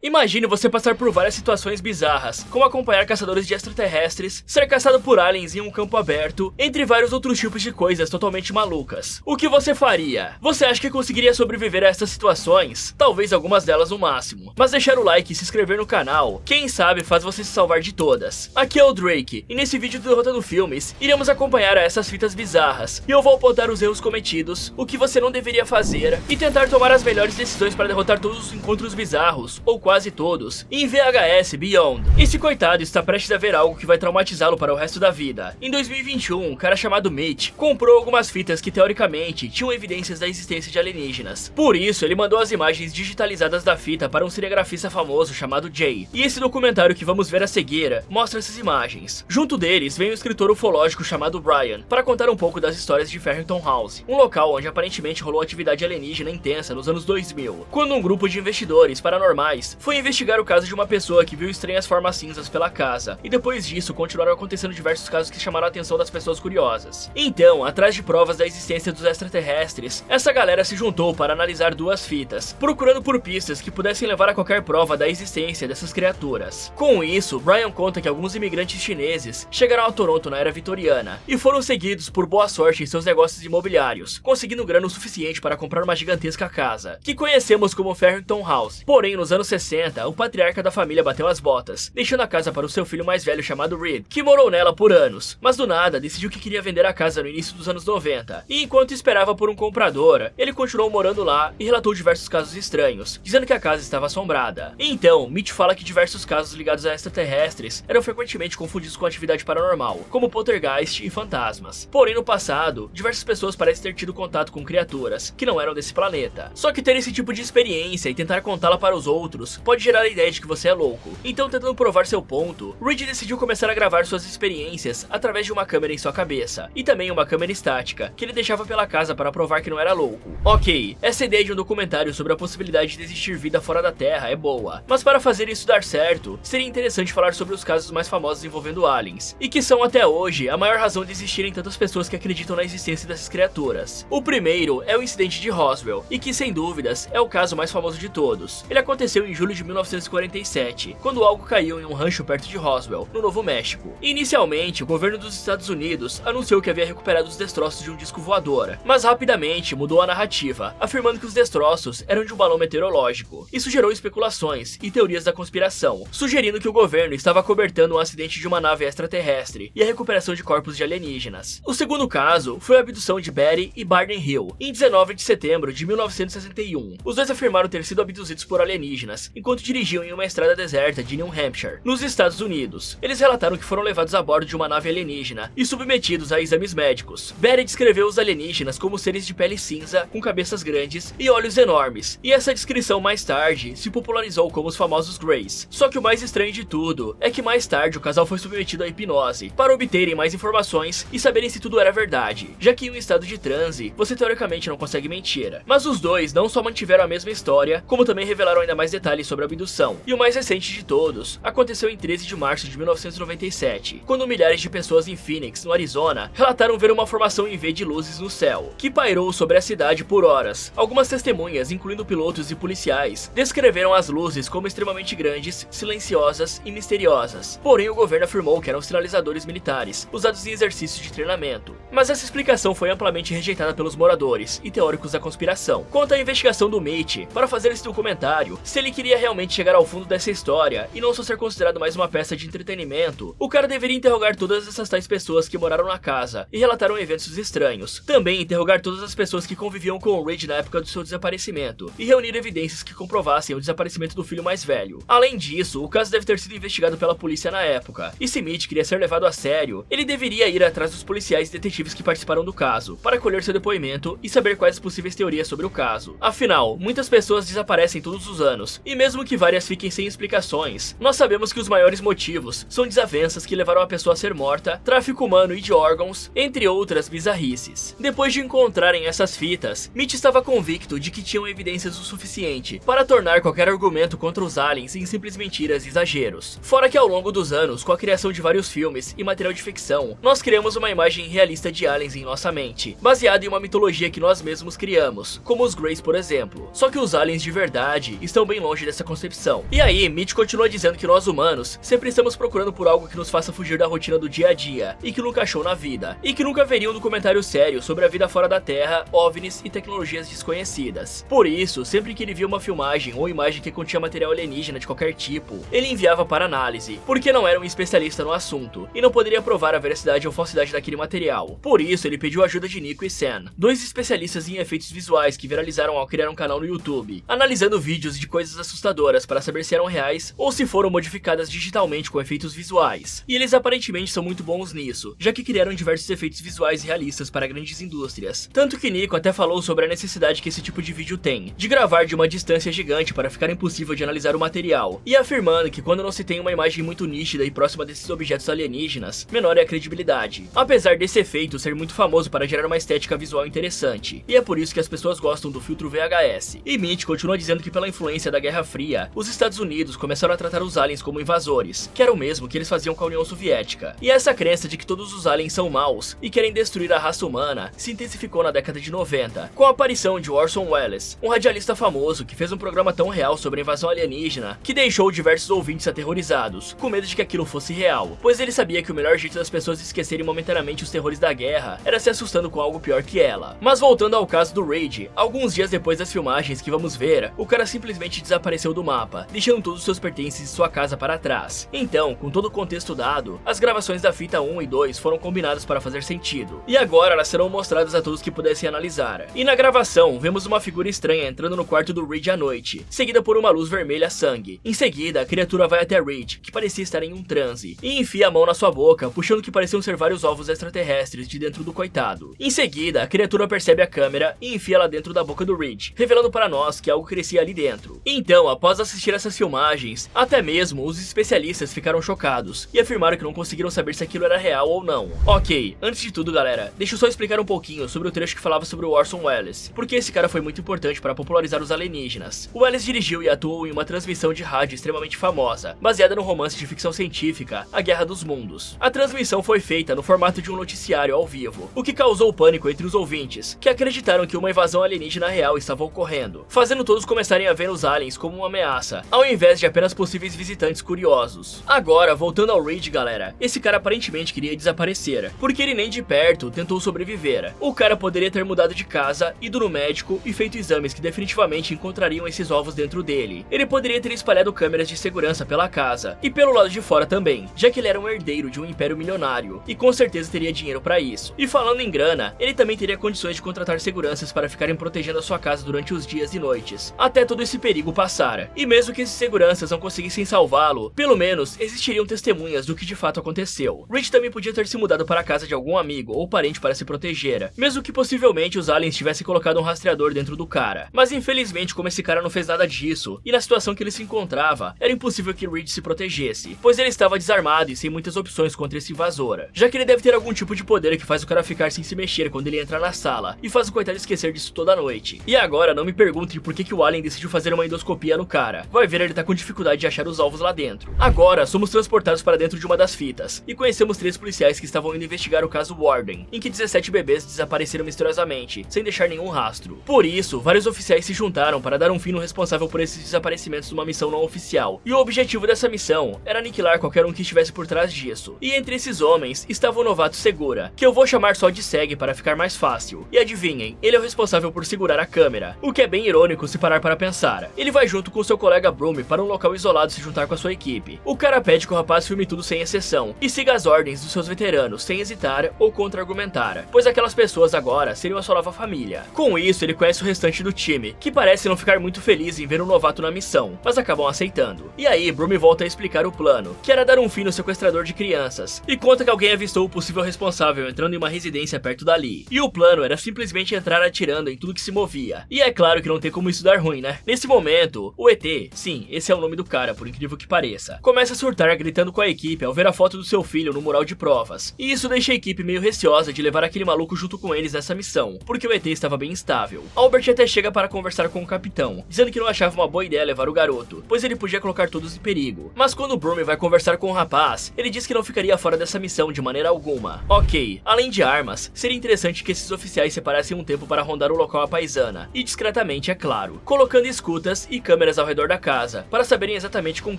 Imagine você passar por várias situações bizarras, como acompanhar caçadores de extraterrestres, ser caçado por aliens em um campo aberto, entre vários outros tipos de coisas totalmente malucas. O que você faria? Você acha que conseguiria sobreviver a essas situações? Talvez algumas delas no máximo. Mas deixar o like e se inscrever no canal, quem sabe faz você se salvar de todas. Aqui é o Drake, e nesse vídeo do Derrotando Filmes, iremos acompanhar essas fitas bizarras, e eu vou apontar os erros cometidos, o que você não deveria fazer, e tentar tomar as melhores decisões para derrotar todos os encontros bizarros, ou quase todos, em VHS Beyond. Esse coitado está prestes a ver algo que vai traumatizá-lo para o resto da vida. Em 2021, um cara chamado Mitch comprou algumas fitas que teoricamente tinham evidências da existência de alienígenas. Por isso, ele mandou as imagens digitalizadas da fita para um cinegrafista famoso chamado Jay. E esse documentário que vamos ver a seguir mostra essas imagens. Junto deles vem um escritor ufológico chamado Brian, para contar um pouco das histórias de Farrington House, um local onde aparentemente rolou atividade alienígena intensa nos anos 2000, quando um grupo de investidores paranormais foi investigar o caso de uma pessoa que viu estranhas formas cinzas pela casa, e depois disso continuaram acontecendo diversos casos que chamaram a atenção das pessoas curiosas. Então, atrás de provas da existência dos extraterrestres, essa galera se juntou para analisar duas fitas, procurando por pistas que pudessem levar a qualquer prova da existência dessas criaturas. Com isso, Brian conta que alguns imigrantes chineses chegaram a Toronto na era vitoriana, e foram seguidos por boa sorte em seus negócios imobiliários, conseguindo grana o suficiente para comprar uma gigantesca casa, que conhecemos como Farrington House. Porém, nos anos 60, o patriarca da família bateu as botas, deixando a casa para o seu filho mais velho chamado Reed, que morou nela por anos, mas do nada decidiu que queria vender a casa no início dos anos 90, e enquanto esperava por um comprador, ele continuou morando lá e relatou diversos casos estranhos, dizendo que a casa estava assombrada. Então, Mitch fala que diversos casos ligados a extraterrestres eram frequentemente confundidos com atividade paranormal, como poltergeist e fantasmas. Porém, no passado, diversas pessoas parecem ter tido contato com criaturas que não eram desse planeta. Só que ter esse tipo de experiência e tentar contá-la para os outros pode gerar a ideia de que você é louco. Então, tentando provar seu ponto, Reed decidiu começar a gravar suas experiências através de uma câmera em sua cabeça, e também uma câmera estática, que ele deixava pela casa para provar que não era louco. Ok, essa ideia de um documentário sobre a possibilidade de existir vida fora da Terra é boa, mas para fazer isso dar certo, seria interessante falar sobre os casos mais famosos envolvendo aliens, e que são até hoje a maior razão de existirem tantas pessoas que acreditam na existência dessas criaturas. O primeiro é o incidente de Roswell, e que sem dúvidas é o caso mais famoso de todos. Ele aconteceu em julho de 1947, quando algo caiu em um rancho perto de Roswell, no Novo México. Inicialmente, o governo dos Estados Unidos anunciou que havia recuperado os destroços de um disco voador, mas rapidamente mudou a narrativa, afirmando que os destroços eram de um balão meteorológico. Isso gerou especulações e teorias da conspiração, sugerindo que o governo estava cobertando um acidente de uma nave extraterrestre e a recuperação de corpos de alienígenas. O segundo caso foi a abdução de Betty e Barney Hill, em 19 de setembro de 1961. Os dois afirmaram ter sido abduzidos por alienígenas, enquanto dirigiam em uma estrada deserta de New Hampshire, nos Estados Unidos. Eles relataram que foram levados a bordo de uma nave alienígena e submetidos a exames médicos. Betty descreveu os alienígenas como seres de pele cinza, com cabeças grandes e olhos enormes, e essa descrição mais tarde se popularizou como os famosos Greys. Só que o mais estranho de tudo é que mais tarde o casal foi submetido à hipnose, para obterem mais informações e saberem se tudo era verdade, já que em um estado de transe, você teoricamente não consegue mentir. Mas os dois não só mantiveram a mesma história, como também revelaram ainda mais detalhes sobre a abdução. E o mais recente de todos aconteceu em 13 de março de 1997, quando milhares de pessoas em Phoenix, no Arizona, relataram ver uma formação em V de luzes no céu, que pairou sobre a cidade por horas. Algumas testemunhas, incluindo pilotos e policiais, descreveram as luzes como extremamente grandes, silenciosas e misteriosas. Porém, o governo afirmou que eram sinalizadores militares, usados em exercícios de treinamento. Mas essa explicação foi amplamente rejeitada pelos moradores e teóricos da conspiração. Quanto à investigação do Mitch, para fazer esse documentário, se ele queria realmente chegar ao fundo dessa história e não só ser considerado mais uma peça de entretenimento, o cara deveria interrogar todas essas tais pessoas que moraram na casa e relataram eventos estranhos. Também interrogar todas as pessoas que conviviam com o Reed na época do seu desaparecimento e reunir evidências que comprovassem o desaparecimento do filho mais velho. Além disso, o caso deve ter sido investigado pela polícia na época, e se Mitch queria ser levado a sério, ele deveria ir atrás dos policiais e detetives que participaram do caso, para colher seu depoimento e saber quais as possíveis teorias sobre o caso. Afinal, muitas pessoas desaparecem todos os anos, e mesmo que várias fiquem sem explicações, nós sabemos que os maiores motivos são desavenças que levaram a pessoa a ser morta, tráfico humano e de órgãos, entre outras bizarrices. Depois de encontrarem essas fitas, Mitch estava convicto de que tinham evidências o suficiente para tornar qualquer argumento contra os aliens em simples mentiras e exageros. Fora que ao longo dos anos, com a criação de vários filmes e material de ficção, nós criamos uma imagem realista de aliens em nossa mente, baseada em uma mitologia que nós mesmos criamos, como os Greys, por exemplo. Só que os aliens de verdade estão bem longe dessa concepção. E aí, Mitch continua dizendo que nós humanos sempre estamos procurando por algo que nos faça fugir da rotina do dia a dia e que nunca achou na vida, e que nunca veria um documentário sério sobre a vida fora da Terra, OVNIs e tecnologias desconhecidas. Por isso, sempre que ele via uma filmagem ou imagem que continha material alienígena de qualquer tipo, ele enviava para análise, porque não era um especialista no assunto e não poderia provar a veracidade ou falsidade daquele material. Por isso, ele pediu a ajuda de Nico e Sam, dois especialistas em efeitos visuais que viralizaram ao criar um canal no YouTube, analisando vídeos de coisas assustadoras para saber se eram reais ou se foram modificadas digitalmente com efeitos visuais. E eles aparentemente são muito bons nisso, já que criaram diversos efeitos visuais realistas para grandes indústrias. Tanto que Nico até falou sobre a necessidade que esse tipo de vídeo tem, de gravar de uma distância gigante para ficar impossível de analisar o material, e afirmando que quando não se tem uma imagem muito nítida e próxima desses objetos alienígenas, menor é a credibilidade. Apesar desse efeito ser muito famoso para gerar uma estética visual interessante, e é por isso que as pessoas gostam do filtro VHS. E Mitch continua dizendo que pela influência da Guerra Fria, os Estados Unidos começaram a tratar os aliens como invasores, que era o mesmo que eles faziam com a União Soviética. E essa crença de que todos os aliens são maus e querem destruir a raça humana se intensificou na década de 90, com a aparição de Orson Welles, um radialista famoso que fez um programa tão real sobre a invasão alienígena que deixou diversos ouvintes aterrorizados, com medo de que aquilo fosse real, pois ele sabia que o melhor jeito das pessoas esquecerem momentaneamente os terrores da guerra era se assustando com algo pior que ela. Mas voltando ao caso do Reid, alguns dias depois das filmagens que vamos ver, o cara simplesmente desapareceu do mapa, deixando todos os seus pertences e sua casa para trás. Então, com todo o contexto dado, as gravações da fita 1 e 2 foram combinadas para fazer sentido, e agora elas serão mostradas a todos que pudessem analisar. E na gravação, vemos uma figura estranha entrando no quarto do Reid à noite, seguida por uma luz vermelha sangue. Em seguida, a criatura vai até Reid, que parecia estar em um transe, e enfia a mão na sua boca, puxando o que pareciam ser vários ovos extraterrestres de dentro do coitado. Em seguida, a criatura percebe a câmera e enfia ela dentro da boca do Reid, revelando para nós que algo crescia ali dentro. Então, após assistir essas filmagens, até mesmo os especialistas ficaram chocados e afirmaram que não conseguiram saber se aquilo era real ou não. Ok, antes de tudo galera, deixa eu só explicar um pouquinho sobre o trecho que falava sobre o Orson Welles, porque esse cara foi muito importante para popularizar os alienígenas. O Welles dirigiu e atuou em uma transmissão de rádio extremamente famosa, baseada no romance de ficção científica A Guerra dos Mundos. A transmissão foi feita no formato de um noticiário ao vivo, o que causou pânico entre os ouvintes, que acreditaram que uma invasão alienígena real estava ocorrendo, fazendo todos começarem a ver os aliens como uma ameaça, ao invés de apenas possíveis visitantes curiosos. Agora, voltando ao Reid galera, esse cara aparentemente queria desaparecer, porque ele nem de perto tentou sobreviver. O cara poderia ter mudado de casa, ido no médico e feito exames que definitivamente encontrariam esses ovos dentro dele. Ele poderia ter espalhado câmeras de segurança pela casa, e pelo lado de fora também, já que ele era um herdeiro de um império milionário, e com certeza teria dinheiro pra isso. E falando em grana, ele também teria condições de contratar seguranças para ficarem protegendo a sua casa durante os dias e noites, até todo esse perigo passar. E mesmo que esses seguranças não conseguissem salvá-lo, pelo menos existiriam testemunhas do que de fato aconteceu. Reid também podia ter se mudado para a casa de algum amigo ou parente para se proteger, mesmo que possivelmente os aliens tivessem colocado um rastreador dentro do cara. Mas infelizmente, como esse cara não fez nada disso, e na situação que ele se encontrava, era impossível que Reid se protegesse, pois ele estava desarmado e sem muitas opções contra esse invasor, já que ele deve ter algum tipo de poder que faz o cara ficar sem se mexer quando ele entra na sala, e faz o coitado esquecer disso toda noite. E agora, não me pergunte por que o alien decidiu fazer uma endoscopia no cara. Vai ver, ele tá com dificuldade de achar os alvos lá dentro. Agora, somos transportados para dentro de uma das fitas, e conhecemos 3 policiais que estavam indo investigar o caso Warden, em que 17 bebês desapareceram misteriosamente, sem deixar nenhum rastro. Por isso, vários oficiais se juntaram para dar um fim no responsável por esses desaparecimentos numa missão não oficial, e o objetivo dessa missão era aniquilar qualquer um que estivesse por trás disso. E entre esses homens estava o novato Segura, que eu vou chamar só de Seg para ficar mais fácil. E adivinhem, ele é o responsável por segurar a câmera, o que é bem irônico se parar para pensar. Ele vai junto com seu colega Broom para um local isolado se juntar com a sua equipe. O cara pede que o rapaz filme tudo sem exceção e siga as ordens dos seus veteranos sem hesitar ou contra-argumentar, pois aquelas pessoas agora seriam a sua nova família. Com isso, ele conhece o restante do time, que parece não ficar muito feliz em ver um novato na missão, mas acabam aceitando. E aí, Broom volta a explicar o plano, que era dar um fim no sequestrador de crianças, e conta que alguém avistou o possível responsável entrando em uma residência perto dali. E o plano era simplesmente entrar atirando em tudo que se movia. E é claro que não tem como isso dar ruim, né? Nesse momento, o ET, sim, esse é o nome do cara, por incrível que pareça, começa a surtar gritando com a equipe ao ver a foto do seu filho no mural de provas. E isso deixa a equipe meio receosa de levar aquele maluco junto com eles nessa missão, porque o ET estava bem instável. Albert até chega para conversar com o capitão, dizendo que não achava uma boa ideia levar o garoto, pois ele podia colocar todos em perigo. Mas quando Broom vai conversar com o rapaz, ele diz que não ficaria fora dessa missão de maneira alguma. Ok, além de armas, seria interessante que esses oficiais separassem um tempo para rondar o local à paisana, e discretamente, é claro, colocando escutas e câmeras câmeras ao redor da casa, para saberem exatamente com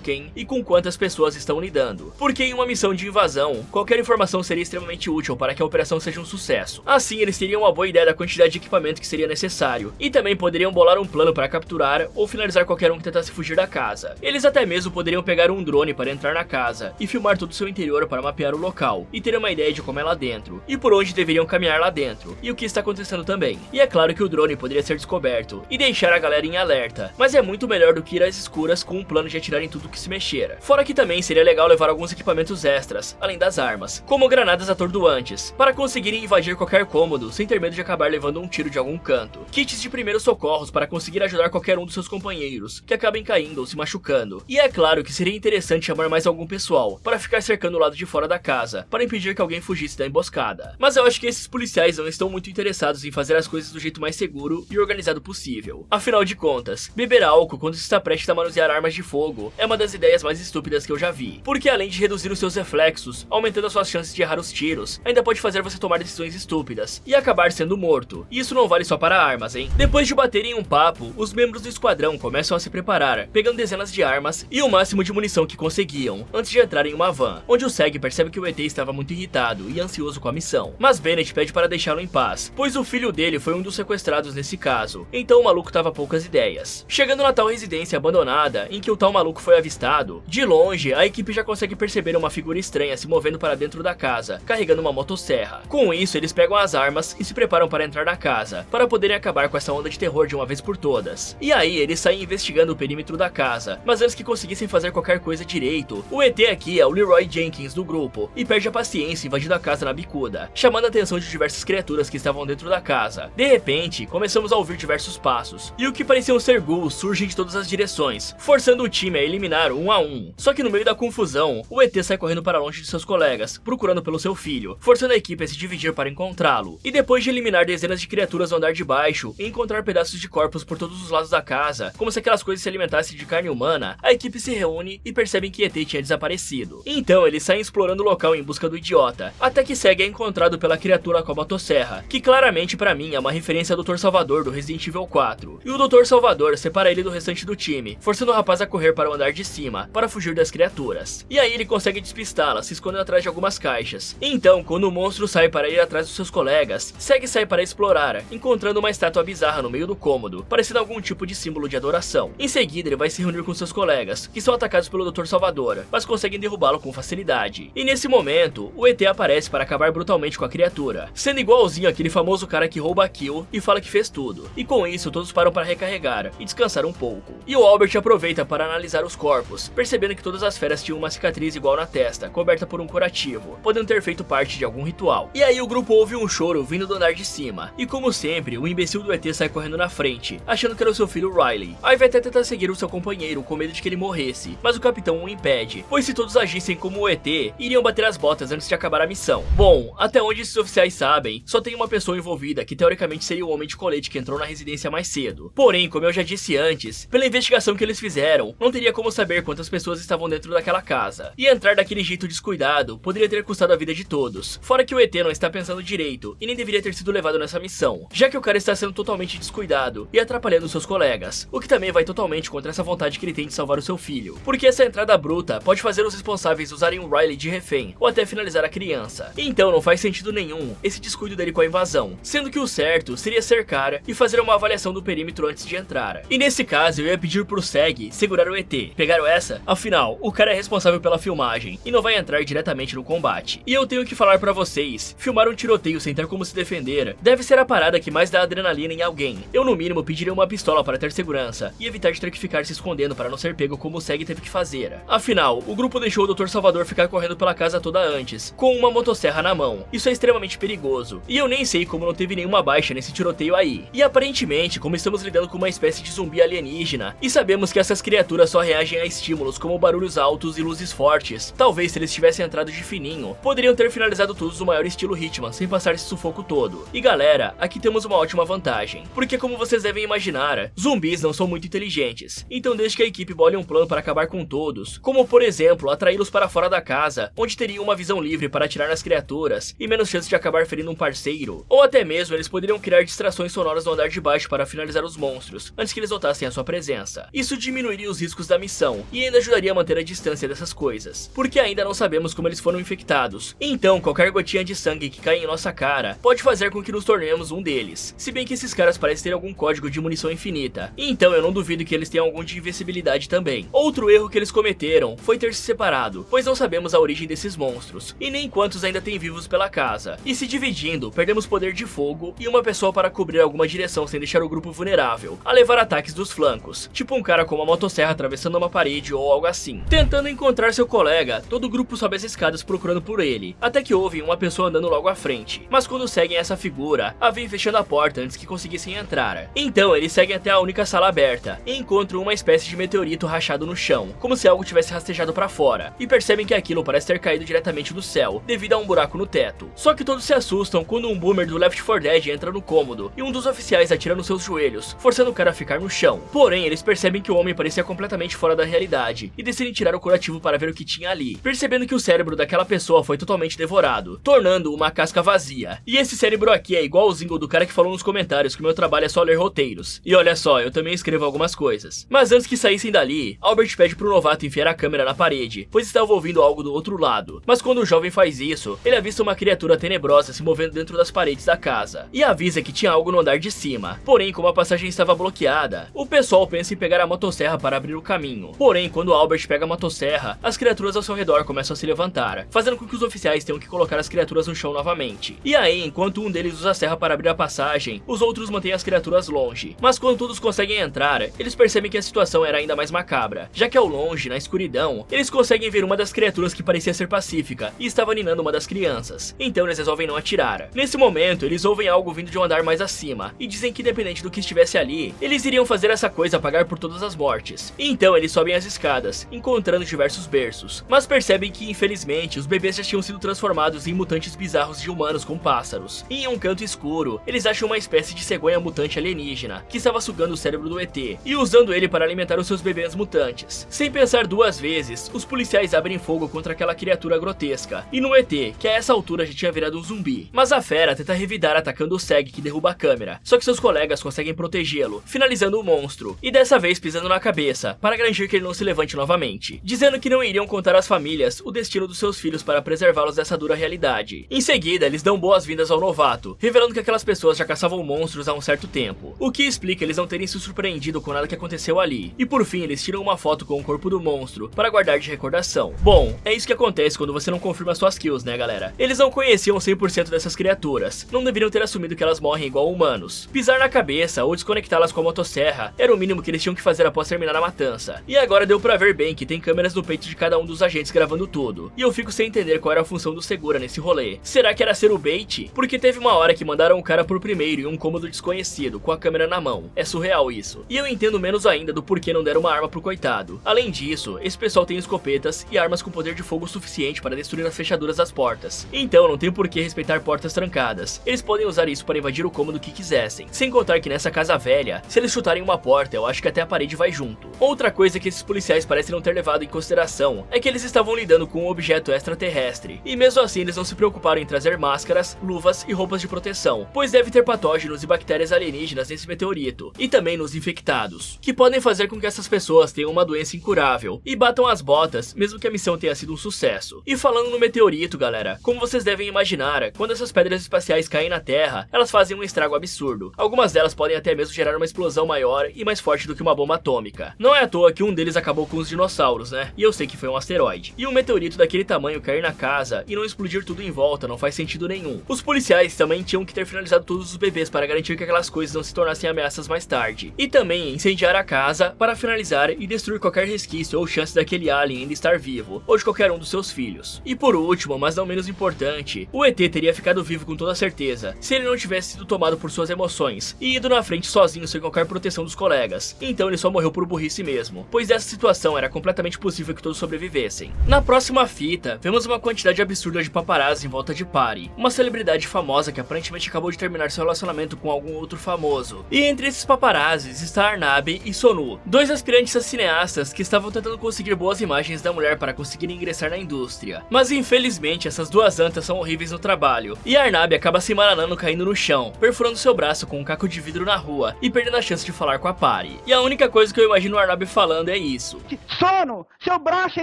quem e com quantas pessoas estão lidando. Porque em uma missão de invasão, qualquer informação seria extremamente útil para que a operação seja um sucesso. Assim, eles teriam uma boa ideia da quantidade de equipamento que seria necessário, e também poderiam bolar um plano para capturar ou finalizar qualquer um que tentasse fugir da casa. Eles até mesmo poderiam pegar um drone para entrar na casa e filmar todo o seu interior para mapear o local e ter uma ideia de como é lá dentro, e por onde deveriam caminhar lá dentro, e o que está acontecendo também. E é claro que o drone poderia ser descoberto e deixar a galera em alerta, mas é muito melhor do que ir às escuras com um plano de atirar em tudo que se mexer. Fora que também seria legal levar alguns equipamentos extras, além das armas, como granadas atordoantes, para conseguirem invadir qualquer cômodo sem ter medo de acabar levando um tiro de algum canto. Kits de primeiros socorros para conseguir ajudar qualquer um dos seus companheiros que acabem caindo ou se machucando. E é claro que seria interessante chamar mais algum pessoal para ficar cercando o lado de fora da casa, para impedir que alguém fugisse da emboscada. Mas eu acho que esses policiais não estão muito interessados em fazer as coisas do jeito mais seguro e organizado possível. Afinal de contas, beber álcool quando se está prestes a manusear armas de fogo é uma das ideias mais estúpidas que eu já vi. Porque além de reduzir os seus reflexos, aumentando as suas chances de errar os tiros, ainda pode fazer você tomar decisões estúpidas e acabar sendo morto. E isso não vale só para armas, hein? Depois de baterem um papo, os membros do esquadrão começam a se preparar, pegando dezenas de armas e o máximo de munição que conseguiam, antes de entrar em uma van, onde o Seg percebe que o ET estava muito irritado e ansioso com a missão. Mas Bennett pede para deixá-lo em paz, pois o filho dele foi um dos sequestrados nesse caso, então o maluco tava poucas ideias. Chegando na tal residência abandonada, em que o tal maluco foi avistado, de longe a equipe já consegue perceber uma figura estranha se movendo para dentro da casa, carregando uma motosserra. Com isso, eles pegam as armas e se preparam para entrar na casa, para poderem acabar com essa onda de terror de uma vez por todas. E aí, eles saem investigando o perímetro da casa, mas antes que conseguissem fazer qualquer coisa direito, o ET aqui é o Leroy Jenkins do grupo, e perde a paciência invadindo a casa na bicuda, chamando a atenção de diversas criaturas que estavam dentro da casa. De repente, começamos a ouvir diversos passos, e o que pareciam ser ghouls surgem de todas as direções, forçando o time a eliminar um a um. Só que no meio da confusão, o ET sai correndo para longe de seus colegas, procurando pelo seu filho, forçando a equipe a se dividir para encontrá-lo. E depois de eliminar dezenas de criaturas no andar de baixo e encontrar pedaços de corpos por todos os lados da casa, como se aquelas coisas se alimentassem de carne humana, a equipe se reúne e percebem que ET tinha desaparecido. Então eles saem explorando o local em busca do idiota, até que Seg é encontrado pela criatura com a motosserra, que claramente pra mim é uma referência ao Dr. Salvador do Resident Evil 4. E o Dr. Salvador separa ele do restante do time, forçando o rapaz a correr para o andar de cima, para fugir das criaturas. E aí ele consegue despistá-la, se escondendo atrás de algumas caixas. Então, quando o monstro sai para ir atrás dos seus colegas, Seg sai para explorar, encontrando uma estátua bizarra no meio do cômodo, parecendo algum tipo de símbolo de adoração. Em seguida, ele vai se reunir com seus colegas, que são atacados pelo Dr. Salvador, mas conseguem derrubá-lo com facilidade. E nesse momento, o ET aparece para acabar brutalmente com a criatura, sendo igualzinho aquele famoso cara que rouba a kill e fala que fez tudo. E com isso, todos param para recarregar e descansar um pouco. E o Albert aproveita para analisar os corpos, percebendo que todas as feras tinham uma cicatriz igual na testa, coberta por um curativo, podendo ter feito parte de algum ritual. E aí o grupo ouve um choro vindo do andar de cima, e como sempre, o imbecil do ET sai correndo na frente, achando que era o seu filho Riley. Aí vai até tentar seguir o seu companheiro, com medo de que ele morresse, mas o capitão o impede, pois se todos agissem como o ET, iriam bater as botas antes de acabar a missão. Bom, até onde esses oficiais sabem, só tem uma pessoa envolvida que teoricamente seria o homem de colete que entrou na residência mais cedo. Porém, como eu já disse antes, pela investigação que eles fizeram, não teria como saber quantas pessoas estavam dentro daquela casa. E entrar daquele jeito descuidado poderia ter custado a vida de todos. Fora que o ET não está pensando direito e nem deveria ter sido levado nessa missão, já que o cara está sendo totalmente descuidado e atrapalhando seus colegas, o que também vai totalmente contra essa vontade que ele tem de salvar o seu filho. Porque essa entrada bruta pode fazer os responsáveis usarem o Riley de refém ou até finalizar a criança. Então não faz sentido nenhum esse descuido dele com a invasão, sendo que o certo seria cercar e fazer uma avaliação do perímetro antes de entrar. E nesse caso eu ia pedir pro Seg segurar o ET. Pegaram essa? Afinal, o cara é responsável pela filmagem e não vai entrar diretamente no combate. E eu tenho que falar pra vocês, filmar um tiroteio sem ter como se defender deve ser a parada que mais dá adrenalina em alguém. Eu no mínimo pediria uma pistola para ter segurança e evitar de ter que ficar se escondendo para não ser pego como o Seg teve que fazer. Afinal, o grupo deixou o Dr. Salvador ficar correndo pela casa toda antes, com uma motosserra na mão. Isso é extremamente perigoso, e eu nem sei como não teve nenhuma baixa nesse tiroteio aí. E aparentemente, como estamos lidando com uma espécie de zumbi alienígena, e sabemos que essas criaturas só reagem a estímulos como barulhos altos e luzes fortes, talvez se eles tivessem entrado de fininho, poderiam ter finalizado todos no maior estilo Hitman, sem passar esse sufoco todo. E galera, aqui temos uma ótima vantagem, porque como vocês devem imaginar, zumbis não são muito inteligentes, então desde que a equipe bole um plano para acabar com todos, como por exemplo, atraí-los para fora da casa, onde teriam uma visão livre para atirar nas criaturas, e menos chance de acabar ferindo um parceiro, ou até mesmo eles poderiam criar distrações sonoras no andar de baixo para finalizar os monstros, antes que eles notassem a sua presença. presença. Isso diminuiria os riscos da missão e ainda ajudaria a manter a distância dessas coisas, porque ainda não sabemos como eles foram infectados. Então, qualquer gotinha de sangue que cai em nossa cara pode fazer com que nos tornemos um deles. Se bem que esses caras parecem ter algum código de munição infinita, então eu não duvido que eles tenham algum de invencibilidade também. Outro erro que eles cometeram foi ter se separado, pois não sabemos a origem desses monstros, e nem quantos ainda tem vivos pela casa. E se dividindo, perdemos poder de fogo e uma pessoa para cobrir alguma direção sem deixar o grupo vulnerável a levar ataques dos flancos, tipo um cara com uma motosserra atravessando uma parede ou algo assim. Tentando encontrar seu colega, todo o grupo sobe as escadas procurando por ele, até que ouvem uma pessoa andando logo à frente, mas quando seguem essa figura, a vem fechando a porta antes que conseguissem entrar. Então eles seguem até a única sala aberta e encontram uma espécie de meteorito rachado no chão, como se algo tivesse rastejado para fora, e percebem que aquilo parece ter caído diretamente do céu, devido a um buraco no teto. Só que todos se assustam quando um boomer do Left 4 Dead entra no cômodo e um dos oficiais atira nos seus joelhos, forçando o cara a ficar no chão. Porém, eles percebem que o homem parecia completamente fora da realidade e decidem tirar o curativo para ver o que tinha ali, percebendo que o cérebro daquela pessoa foi totalmente devorado, tornando uma casca vazia. E esse cérebro aqui é igualzinho do cara que falou nos comentários que o meu trabalho é só ler roteiros. E olha só, eu também escrevo algumas coisas. Mas antes que saíssem dali, Albert pede pro novato enfiar a câmera na parede, pois estava ouvindo algo do outro lado. Mas quando o jovem faz isso, ele avista uma criatura tenebrosa se movendo dentro das paredes da casa, e avisa que tinha algo no andar de cima. Porém, como a passagem estava bloqueada, o pessoal pensa em pegar a motosserra para abrir o caminho. Porém, quando Albert pega a motosserra, as criaturas ao seu redor começam a se levantar, fazendo com que os oficiais tenham que colocar as criaturas no chão novamente. E aí, enquanto um deles usa a serra para abrir a passagem, os outros mantêm as criaturas longe. Mas quando todos conseguem entrar, eles percebem que a situação era ainda mais macabra, já que ao longe, na escuridão, eles conseguem ver uma das criaturas que parecia ser pacífica e estava ninando uma das crianças. Então eles resolvem não atirar. Nesse momento, eles ouvem algo vindo de um andar mais acima e dizem que independente do que estivesse ali, eles iriam fazer essa coisa pagar por todas as mortes. Então eles sobem as escadas, encontrando diversos berços, mas percebem que infelizmente os bebês já tinham sido transformados em mutantes bizarros de humanos com pássaros. E em um canto escuro, eles acham uma espécie de cegonha mutante alienígena que estava sugando o cérebro do ET e usando ele para alimentar os seus bebês mutantes. Sem pensar duas vezes, os policiais abrem fogo contra aquela criatura grotesca e no ET, que a essa altura já tinha virado um zumbi. Mas a fera tenta revidar atacando o Seg, que derruba a câmera, só que seus colegas conseguem protegê-lo, finalizando o monstro, e dessa vez pisando na cabeça, para garantir que ele não se levante novamente, dizendo que não iriam contar às famílias o destino dos seus filhos para preservá-los dessa dura realidade. Em seguida, eles dão boas-vindas ao novato, revelando que aquelas pessoas já caçavam monstros há um certo tempo, o que explica eles não terem se surpreendido com nada que aconteceu ali. E por fim, eles tiram uma foto com o corpo do monstro para guardar de recordação. Bom, é isso que acontece quando você não confirma suas kills, né, galera? Eles não conheciam 100% dessas criaturas, não deveriam ter assumido que elas morrem igual humanos. Pisar na cabeça ou desconectá-las com a motosserra era o mínimo que eles tinham que fazer após terminar a matança. E agora deu pra ver bem que tem câmeras no peito de cada um dos agentes gravando tudo. E eu fico sem entender qual era a função do Segura nesse rolê. Será que era ser o bait? Porque teve uma hora que mandaram o cara por primeiro em um cômodo desconhecido, com a câmera na mão. É surreal isso. E eu entendo menos ainda do porquê não deram uma arma pro coitado. Além disso, esse pessoal tem escopetas e armas com poder de fogo suficiente para destruir as fechaduras das portas. Então não tem por que respeitar portas trancadas. Eles podem usar isso para invadir o cômodo que quisessem. Sem contar que nessa casa velha, se eles chutarem uma porta, eu acho que até a parede vai junto. Outra coisa que esses policiais parecem não ter levado em consideração é que eles estavam lidando com um objeto extraterrestre. E mesmo assim eles não se preocuparam em trazer máscaras, luvas e roupas de proteção, pois deve ter patógenos e bactérias alienígenas nesse meteorito, e também nos infectados, que podem fazer com que essas pessoas tenham uma doença incurável e batam as botas, mesmo que a missão tenha sido um sucesso. E falando no meteorito, galera, como vocês devem imaginar, quando essas pedras espaciais caem na Terra, elas fazem um estrago absurdo. Algumas delas podem até mesmo gerar uma explosão maior e mais forte do que uma bomba atômica. Não é à toa que um deles acabou com os dinossauros, né? E eu sei que foi um asteroide. E um meteorito daquele tamanho cair na casa e não explodir tudo em volta não faz sentido nenhum. Os policiais também tinham que ter finalizado todos os bebês para garantir que aquelas coisas não se tornassem ameaças mais tarde. E também incendiar a casa para finalizar e destruir qualquer resquício ou chance daquele alien ainda estar vivo, ou de qualquer um dos seus filhos. E por último, mas não menos importante, o ET teria ficado vivo com toda certeza, se ele não tivesse sido tomado por suas emoções e ido na frente sozinho sem qualquer proteção dos colegas. Então ele só morreu por burrice mesmo, pois dessa situação era completamente possível que todos sobrevivessem. Na próxima fita, vemos uma quantidade absurda de paparazzi em volta de Pari, uma celebridade famosa que aparentemente acabou de terminar seu relacionamento com algum outro famoso. E entre esses paparazzis está Arnabe e Sonu, dois aspirantes a cineastas que estavam tentando conseguir boas imagens da mulher para conseguir ingressar na indústria. Mas infelizmente essas duas antas são horríveis no trabalho, e Arnabe acaba se emaranando caindo no chão, perfurando seu braço com um caco de vidro na rua e perdendo a chance de falar com a Pari. pare. E a única coisa que eu imagino o Arnab falando é isso. Sono! Seu broxa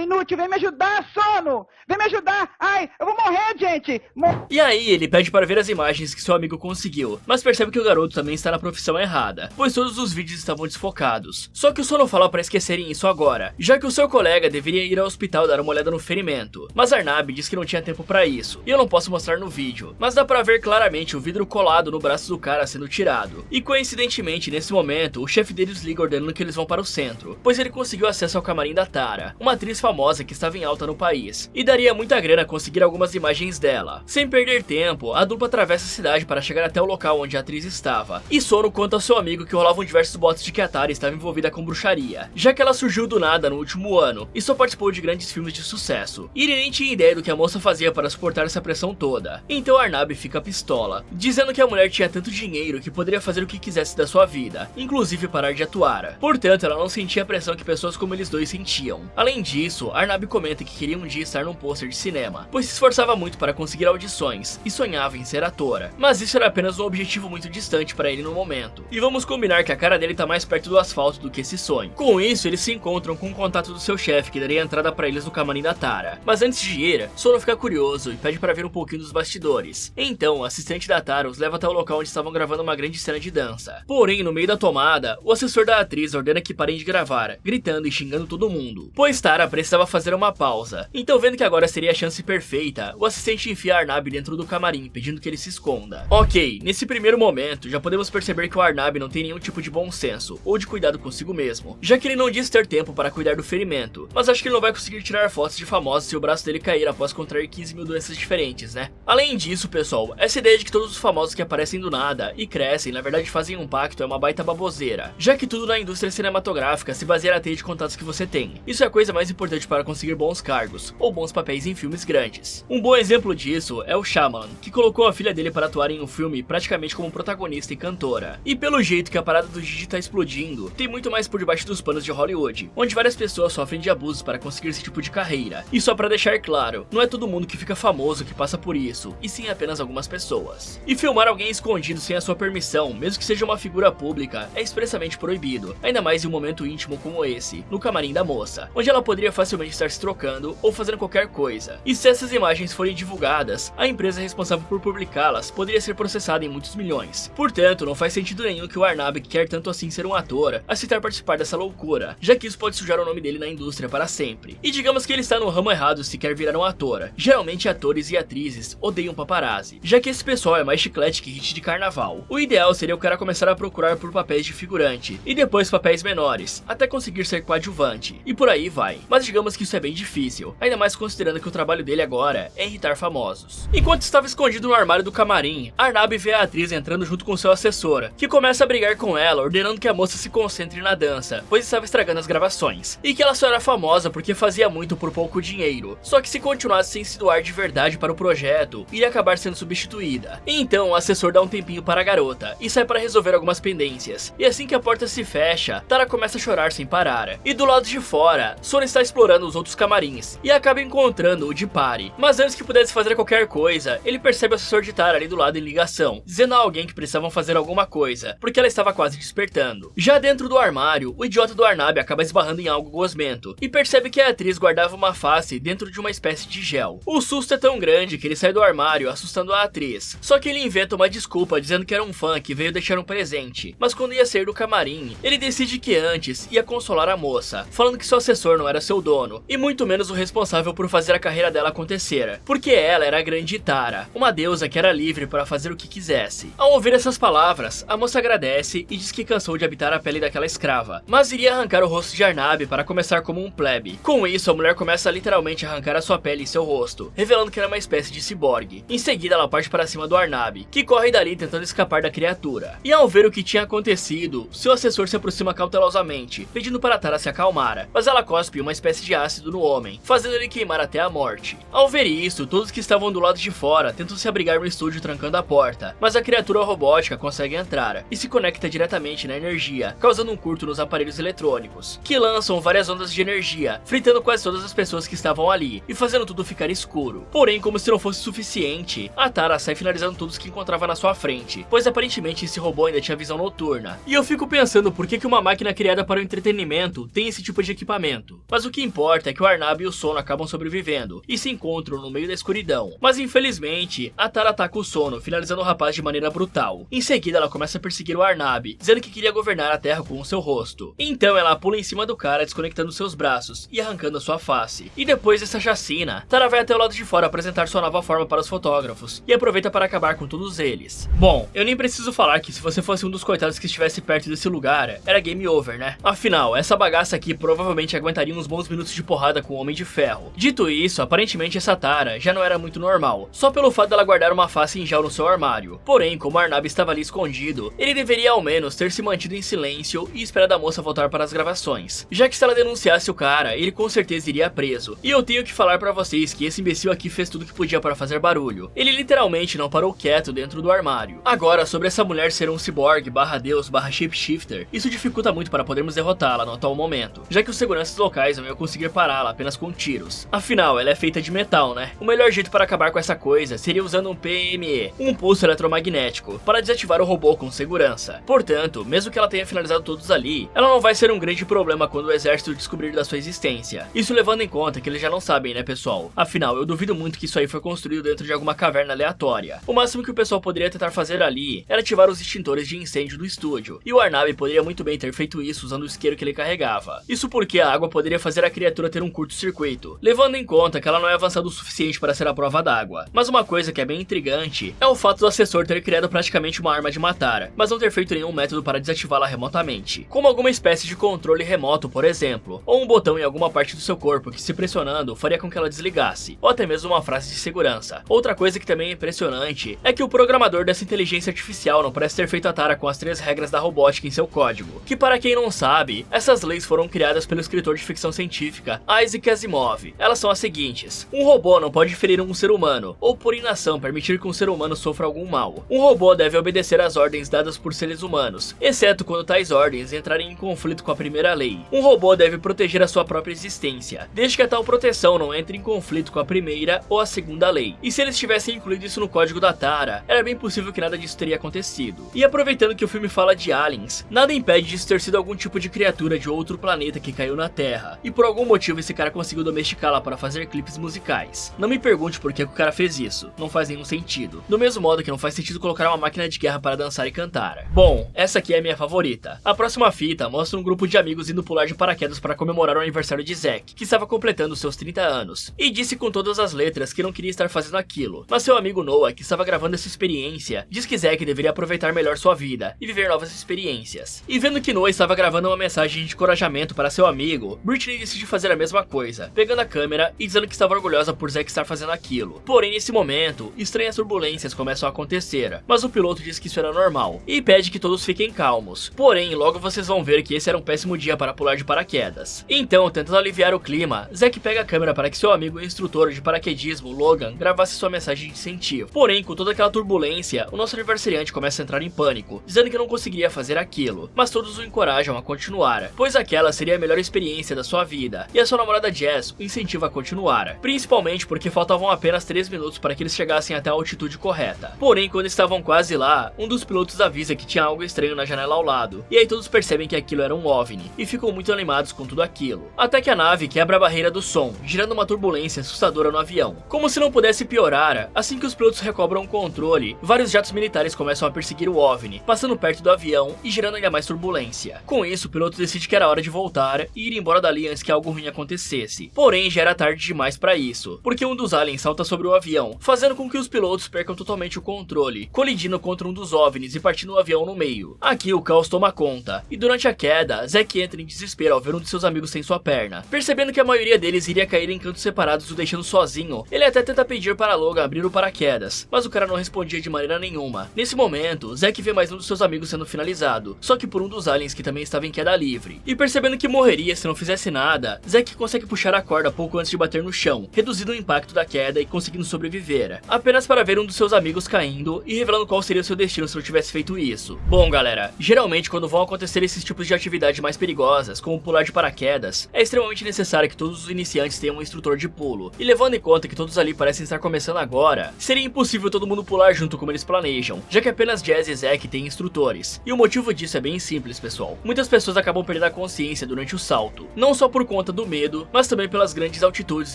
inútil, vem me ajudar, Sono! Vem me ajudar! Ai, eu vou morrer, gente! E aí ele pede para ver as imagens que seu amigo conseguiu, mas percebe que o garoto também está na profissão errada, pois todos os vídeos estavam desfocados. Só que o Sono fala para esquecerem isso agora, já que o seu colega deveria ir ao hospital dar uma olhada no ferimento. Mas Arnab diz que não tinha tempo para isso, e eu não posso mostrar no vídeo, mas dá para ver claramente o vidro colado no braço do cara sendo tirado. E coincidentemente, nesse momento, o chefe deles liga ordenando que eles vão para o centro, pois ele conseguiu acesso ao camarim da Tara, uma atriz famosa que estava em alta no país, e daria muita grana conseguir algumas imagens dela. Sem perder tempo, a dupla atravessa a cidade para chegar até o local onde a atriz estava, e Sono conta ao seu amigo que rolavam diversos boatos de que a Tara estava envolvida com bruxaria, já que ela surgiu do nada no último ano, e só participou de grandes filmes de sucesso. E ele nem tinha ideia do que a moça fazia para suportar essa pressão toda. Então Arnab fica pistola, dizendo que a mulher tinha tanto dinheiro que poderia fazer o que quisesse da sua vida, inclusive parar de atuar. Portanto, ela não sentia a pressão que pessoas como eles dois sentiam. Além disso, Arnab comenta que queria um dia estar num pôster de cinema, pois se esforçava muito para conseguir audições e sonhava em ser atora. Mas isso era apenas um objetivo muito distante para ele no momento. E vamos combinar que a cara dele tá mais perto do asfalto do que esse sonho. Com isso, eles se encontram com o contato do seu chefe, que daria entrada para eles no camarim da Tara. Mas antes de ir, Sono fica curioso e pede para ver um pouquinho dos bastidores. Então, o assistente da Tara os leva até o local onde estavam gravando uma grande cena de dança. Porém, no meio da tomada, o assessor da atriz ordena que parem de gravar, gritando e xingando todo mundo, pois Tara precisava fazer uma pausa. Então, vendo que agora seria a chance perfeita, o assistente enfia Arnab dentro do camarim, pedindo que ele se esconda. Ok, nesse primeiro momento, já podemos perceber que o Arnab não tem nenhum tipo de bom senso, ou de cuidado consigo mesmo, já que ele não diz ter tempo para cuidar do ferimento, mas acho que ele não vai conseguir tirar fotos de famosos se o braço dele cair após contrair 15 mil doenças diferentes, né? Além disso, pessoal, essa ideia de que todos os famosos que aparecem do nada e crescem, na verdade fazem um pacto, é uma baita baboseira, já que tudo na indústria cinematográfica se baseia na teia de contatos que você tem. Isso é a coisa mais importante para conseguir bons cargos, ou bons papéis em filmes grandes. Um bom exemplo disso é o Shyamalan, que colocou a filha dele para atuar em um filme praticamente como protagonista e cantora. E pelo jeito que a parada do Gigi tá explodindo, tem muito mais por debaixo dos panos de Hollywood, onde várias pessoas sofrem de abusos para conseguir esse tipo de carreira. E só pra deixar claro, não é todo mundo que fica famoso que passa por isso, e sim apenas algumas pessoas. E filmar alguém escondido sem a sua permissão, mesmo que seja uma figura pública, é expressamente proibido, ainda mais em um momento íntimo como esse, no camarim da moça, onde ela poderia facilmente estar se trocando ou fazendo qualquer coisa. E se essas imagens forem divulgadas, a empresa responsável por publicá-las poderia ser processada em muitos milhões. Portanto, não faz sentido nenhum que o Arnab, que quer tanto assim ser um ator, aceitar participar dessa loucura, já que isso pode sujar o nome dele na indústria para sempre. E digamos que ele está no ramo errado se quer virar um ator. Geralmente atores e atrizes odeiam paparazzi, já que esse pessoal é mais chiclete que hit de carnaval. O ideal seria o cara começar a procurar por papéis de figurante, e depois papéis menores, até conseguir ser coadjuvante, e por aí vai. Mas digamos que isso é bem difícil, ainda mais considerando que o trabalho dele agora é irritar famosos. Enquanto estava escondido no armário do camarim, Arnab vê a atriz entrando junto com seu assessor, que começa a brigar com ela, ordenando que a moça se concentre na dança, pois estava estragando as gravações, e que ela só era famosa porque fazia muito por pouco dinheiro, só que se continuasse sem se doar de verdade para o projeto, iria acabar sendo substituída. Então o assessor dá um tempinho para a garota, e sai para resolver algumas pendências, e assim que a porta se fecha, Tara começa a chorar sem parar, e do lado de fora, Sono está explorando os outros camarins, e acaba encontrando o de Pari, mas antes que pudesse fazer qualquer coisa, ele percebe o assessor de Tara ali do lado em ligação, dizendo a alguém que precisavam fazer alguma coisa, porque ela estava quase despertando. Já dentro do armário, o idiota do Arnab acaba esbarrando em algo gosmento, e percebe que a atriz guardava uma face dentro de uma espécie de gel. O susto é tão grande que ele sai do armário assustando a atriz, só que ele inventa uma desculpa dizendo que era um fã que veio deixar um presente, mas quando ia sair do camarim, ele decide que antes ia consolar a moça, falando que seu assessor não era seu dono, e muito menos o responsável por fazer a carreira dela acontecer, porque ela era a grande Tara, uma deusa que era livre para fazer o que quisesse. Ao ouvir essas palavras, a moça agradece e diz que cansou de habitar a pele daquela escrava, mas iria arrancar o rosto de Arnab para começar como um plebe. Com isso, a mulher começa a literalmente arrancar a sua pele e seu rosto, revelando que era uma espécie de ciborgue. Em seguida, ela parte para cima do Arnab, que corre dali tentando escapar da criatura. E ao ver o que tinha acontecido, seu assessor se aproxima cautelosamente, pedindo para Tara se acalmar, mas ela cospe uma espécie de ácido no homem, fazendo ele queimar até a morte. Ao ver isso, todos que estavam do lado de fora tentam se abrigar no estúdio trancando a porta, mas a criatura robótica consegue entrar e se conecta diretamente na energia, causando um curto nos aparelhos eletrônicos, que lançam várias ondas de energia, fritando quase todas as pessoas que estavam ali e fazendo tudo ficar escuro. Porém, como se não fosse suficiente, a Tara sai finalizando todos que encontrava na sua frente, pois aparentemente esse robô ainda tinha visão noturna. E eu fico pensando pensando por que uma máquina criada para o entretenimento tem esse tipo de equipamento. Mas o que importa é que o Arnab e o Sono acabam sobrevivendo e se encontram no meio da escuridão. Mas infelizmente, a Tara ataca o Sono, finalizando o rapaz de maneira brutal. Em seguida, ela começa a perseguir o Arnab, dizendo que queria governar a Terra com o seu rosto. Então ela pula em cima do cara, desconectando seus braços e arrancando a sua face. E depois dessa chacina, Tara vai até o lado de fora apresentar sua nova forma para os fotógrafos e aproveita para acabar com todos eles. Bom, eu nem preciso falar que se você fosse um dos coitados que estivesse perto desse lugar, era game over, né? Afinal, essa bagaça aqui provavelmente aguentaria uns bons minutos de porrada com o Homem de Ferro. Dito isso, aparentemente essa Tara já não era muito normal, só pelo fato dela guardar uma face em gel no seu armário. Porém, como o Arnab estava ali escondido, ele deveria ao menos ter se mantido em silêncio e esperado a moça voltar para as gravações, já que se ela denunciasse o cara, ele com certeza iria preso. E eu tenho que falar pra vocês que esse imbecil aqui fez tudo que podia para fazer barulho. Ele literalmente não parou quieto dentro do armário. Agora, sobre essa mulher ser um ciborgue barra deus barra shapeshifter, isso dificulta muito para podermos derrotá-la no atual momento, já que os seguranças locais não iam conseguir pará-la apenas com tiros. Afinal, ela é feita de metal, né? O melhor jeito para acabar com essa coisa seria usando um PME, um pulso eletromagnético, para desativar o robô com segurança. Portanto, mesmo que ela tenha finalizado todos ali, ela não vai ser um grande problema quando o exército descobrir da sua existência. Isso levando em conta que eles já não sabem, né, pessoal? Afinal, eu duvido muito que isso aí foi construído dentro de alguma caverna aleatória. O máximo que o pessoal poderia tentar fazer ali era ativar os extintores de incêndio do estúdio, e o Arnab poderia muito bem ter feito isso usando o isqueiro que ele carregava. Isso porque a água poderia fazer a criatura ter um curto-circuito, levando em conta que ela não é avançada o suficiente para ser a prova d'água. Mas uma coisa que é bem intrigante é o fato do assessor ter criado praticamente uma arma de matar, mas não ter feito nenhum método para desativá-la remotamente, como alguma espécie de controle remoto, por exemplo, ou um botão em alguma parte do seu corpo que, se pressionando, faria com que ela desligasse, ou até mesmo uma frase de segurança. Outra coisa que também é impressionante é que o programador dessa inteligência artificial não parece ter feito a tara com as 3 regras da robótica em seu código, que, para quem não sabe, essas leis foram criadas pelo escritor de ficção científica Isaac Asimov. Elas são as seguintes: um robô não pode ferir um ser humano, ou por inação permitir que um ser humano sofra algum mal. Um robô deve obedecer às ordens dadas por seres humanos, exceto quando tais ordens entrarem em conflito com a primeira lei. Um robô deve proteger a sua própria existência, desde que a tal proteção não entre em conflito com a primeira ou a segunda lei. E se eles tivessem incluído isso no código da Tara, era bem possível que nada disso teria acontecido. E aproveitando que o filme fala de aliens, nada impede disso ter sido algum tipo de criatura de outro planeta que caiu na Terra, e por algum motivo esse cara conseguiu domesticá-la para fazer clipes musicais. Não me pergunte por que o cara fez isso, não faz nenhum sentido. Do mesmo modo que não faz sentido colocar uma máquina de guerra para dançar e cantar. Bom, essa aqui é a minha favorita. A próxima fita mostra um grupo de amigos indo pular de paraquedas para comemorar o aniversário de Zack, que estava completando seus 30 anos, e disse com todas as letras que não queria estar fazendo aquilo. Mas seu amigo Noah, que estava gravando essa experiência, diz que Zack deveria aproveitar melhor sua vida e viver novas experiências. E vendo que Noah estava gravando uma mensagem de encorajamento para seu amigo, Britney decide fazer a mesma coisa, pegando a câmera e dizendo que estava orgulhosa por Zack estar fazendo aquilo. Porém, nesse momento, estranhas turbulências começam a acontecer, mas o piloto diz que isso era normal e pede que todos fiquem calmos. Porém, logo vocês vão ver que esse era um péssimo dia para pular de paraquedas. Então, tentando aliviar o clima, Zack pega a câmera para que seu amigo e instrutor de paraquedismo, Logan, gravasse sua mensagem de incentivo. Porém, com toda aquela turbulência, o nosso aniversariante começa a entrar em pânico, dizendo que não conseguiria fazer aquilo, mas todos o encorajam a continuar, pois aquela seria a melhor experiência da sua vida, e a sua namorada Jazz o incentiva a continuar, principalmente porque faltavam apenas 3 minutos para que eles chegassem até a altitude correta. Porém, quando estavam quase lá, um dos pilotos avisa que tinha algo estranho na janela ao lado, e aí todos percebem que aquilo era um OVNI, e ficam muito animados com tudo aquilo, até que a nave quebra a barreira do som, gerando uma turbulência assustadora no avião. Como se não pudesse piorar, assim que os pilotos recobram o controle, vários jatos militares começam a perseguir o OVNI, passando perto do avião e gerando ainda mais turbulência. Com isso, o piloto decide que era hora de voltar e ir embora dali antes que algo ruim acontecesse. Porém, já era tarde demais para isso, porque um dos aliens salta sobre o avião, fazendo com que os pilotos percam totalmente o controle, colidindo contra um dos OVNIs e partindo o avião no meio. Aqui o caos toma conta, e durante a queda, Zack entra em desespero ao ver um de seus amigos sem sua perna. Percebendo que a maioria deles iria cair em cantos separados, o deixando sozinho, ele até tenta pedir para Logan abrir o paraquedas, mas o cara não respondia de maneira nenhuma. Nesse momento, Zack vê mais um dos seus amigos sendo finalizado, só que por um dos aliens que também estava em queda livre. E percebendo que morreria se não fizesse nada, Zack consegue puxar a corda pouco antes de bater no chão, reduzindo o impacto da queda e conseguindo sobreviver, apenas para ver um dos seus amigos caindo e revelando qual seria o seu destino se não tivesse feito isso. Bom, galera, geralmente quando vão acontecer esses tipos de atividades mais perigosas, como pular de paraquedas, é extremamente necessário que todos os iniciantes tenham um instrutor de pulo, e levando em conta que todos ali parecem estar começando agora, seria impossível todo mundo pular junto como eles planejam, já que apenas Jazz e Zack têm instrutores, e o motivo disso disso é bem simples, pessoal. Muitas pessoas acabam perdendo a consciência durante o salto, não só por conta do medo, mas também pelas grandes altitudes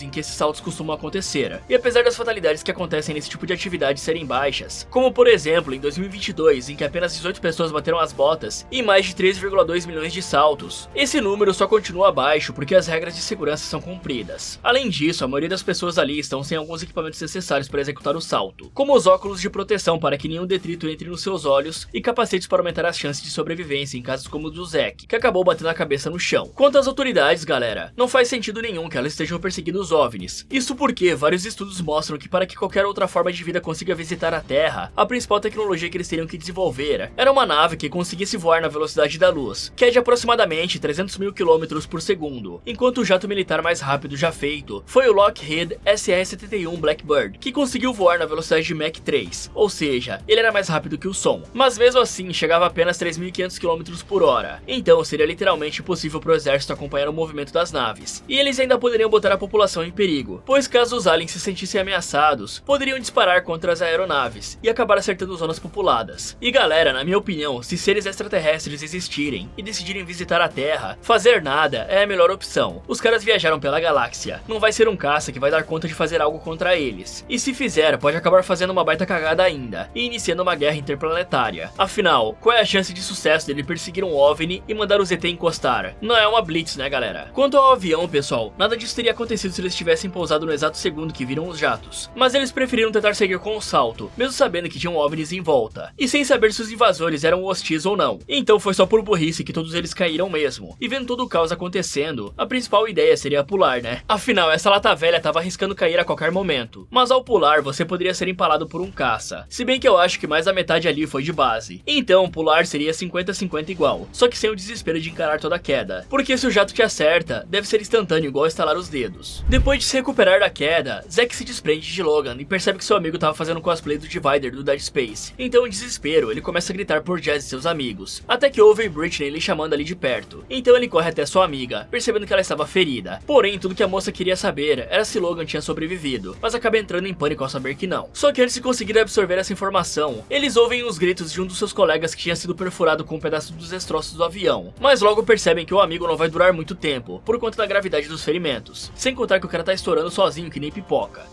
em que esses saltos costumam acontecer. E apesar das fatalidades que acontecem nesse tipo de atividade serem baixas, como por exemplo em 2022, em que apenas 18 pessoas bateram as botas e mais de 3,2 milhões de saltos, esse número só continua baixo porque as regras de segurança são cumpridas. Além disso, a maioria das pessoas ali estão sem alguns equipamentos necessários para executar o salto, como os óculos de proteção para que nenhum detrito entre nos seus olhos e capacetes para aumentar as chances de sobrevivência em casos como o do Zack, que acabou batendo a cabeça no chão. Quanto às autoridades, galera, não faz sentido nenhum que elas estejam perseguindo os OVNIs. Isso porque vários estudos mostram que para que qualquer outra forma de vida consiga visitar a Terra, a principal tecnologia que eles teriam que desenvolver era uma nave que conseguisse voar na velocidade da luz, que é de aproximadamente 300 mil km por segundo, enquanto o jato militar mais rápido já feito foi o Lockheed SR-71 Blackbird, que conseguiu voar na velocidade de Mach 3, ou seja, ele era mais rápido que o som, mas mesmo assim chegava a apenas 3.500 km por hora, então seria literalmente impossível para o exército acompanhar o movimento das naves, e eles ainda poderiam botar a população em perigo, pois caso os aliens se sentissem ameaçados, poderiam disparar contra as aeronaves e acabar acertando zonas populadas. E galera, na minha opinião, se seres extraterrestres existirem e decidirem visitar a Terra, fazer nada é a melhor opção. Os caras viajaram pela galáxia, não vai ser um caça que vai dar conta de fazer algo contra eles, e se fizer, pode acabar fazendo uma baita cagada ainda, e iniciando uma guerra interplanetária. Afinal, qual é a chance de sucesso dele perseguir um OVNI e mandar o ZT encostar? Não é uma blitz, né galera? Quanto ao avião, pessoal, nada disso teria acontecido se eles tivessem pousado no exato segundo que viram os jatos, mas eles preferiram tentar seguir com o salto, mesmo sabendo que tinham OVNIs em volta, e sem saber se os invasores eram hostis ou não. Então foi só por burrice que todos eles caíram mesmo, e vendo todo o caos acontecendo, a principal ideia seria pular, né? Afinal, essa lata velha tava arriscando cair a qualquer momento, mas ao pular você poderia ser empalado por um caça, se bem que eu acho que mais da metade ali foi de base, então pular seria 50-50 igual, só que sem o desespero de encarar toda a queda, porque se o jato te acerta, deve ser instantâneo igual estalar os dedos. Depois de se recuperar da queda, Zack se desprende de Logan e percebe que seu amigo tava fazendo cosplay do Divider do Dead Space, então em desespero ele começa a gritar por Jazz e seus amigos, até que ouve Britney lhe chamando ali de perto, então ele corre até sua amiga, percebendo que ela estava ferida, porém tudo que a moça queria saber era se Logan tinha sobrevivido, mas acaba entrando em pânico ao saber que não. Só que antes de conseguir absorver essa informação, eles ouvem os gritos de um dos seus colegas que tinha sido perfurado com um pedaço dos destroços do avião, mas logo percebem que o amigo não vai durar muito tempo, por conta da gravidade dos ferimentos, sem contar que o cara tá estourando sozinho que nem pipoca.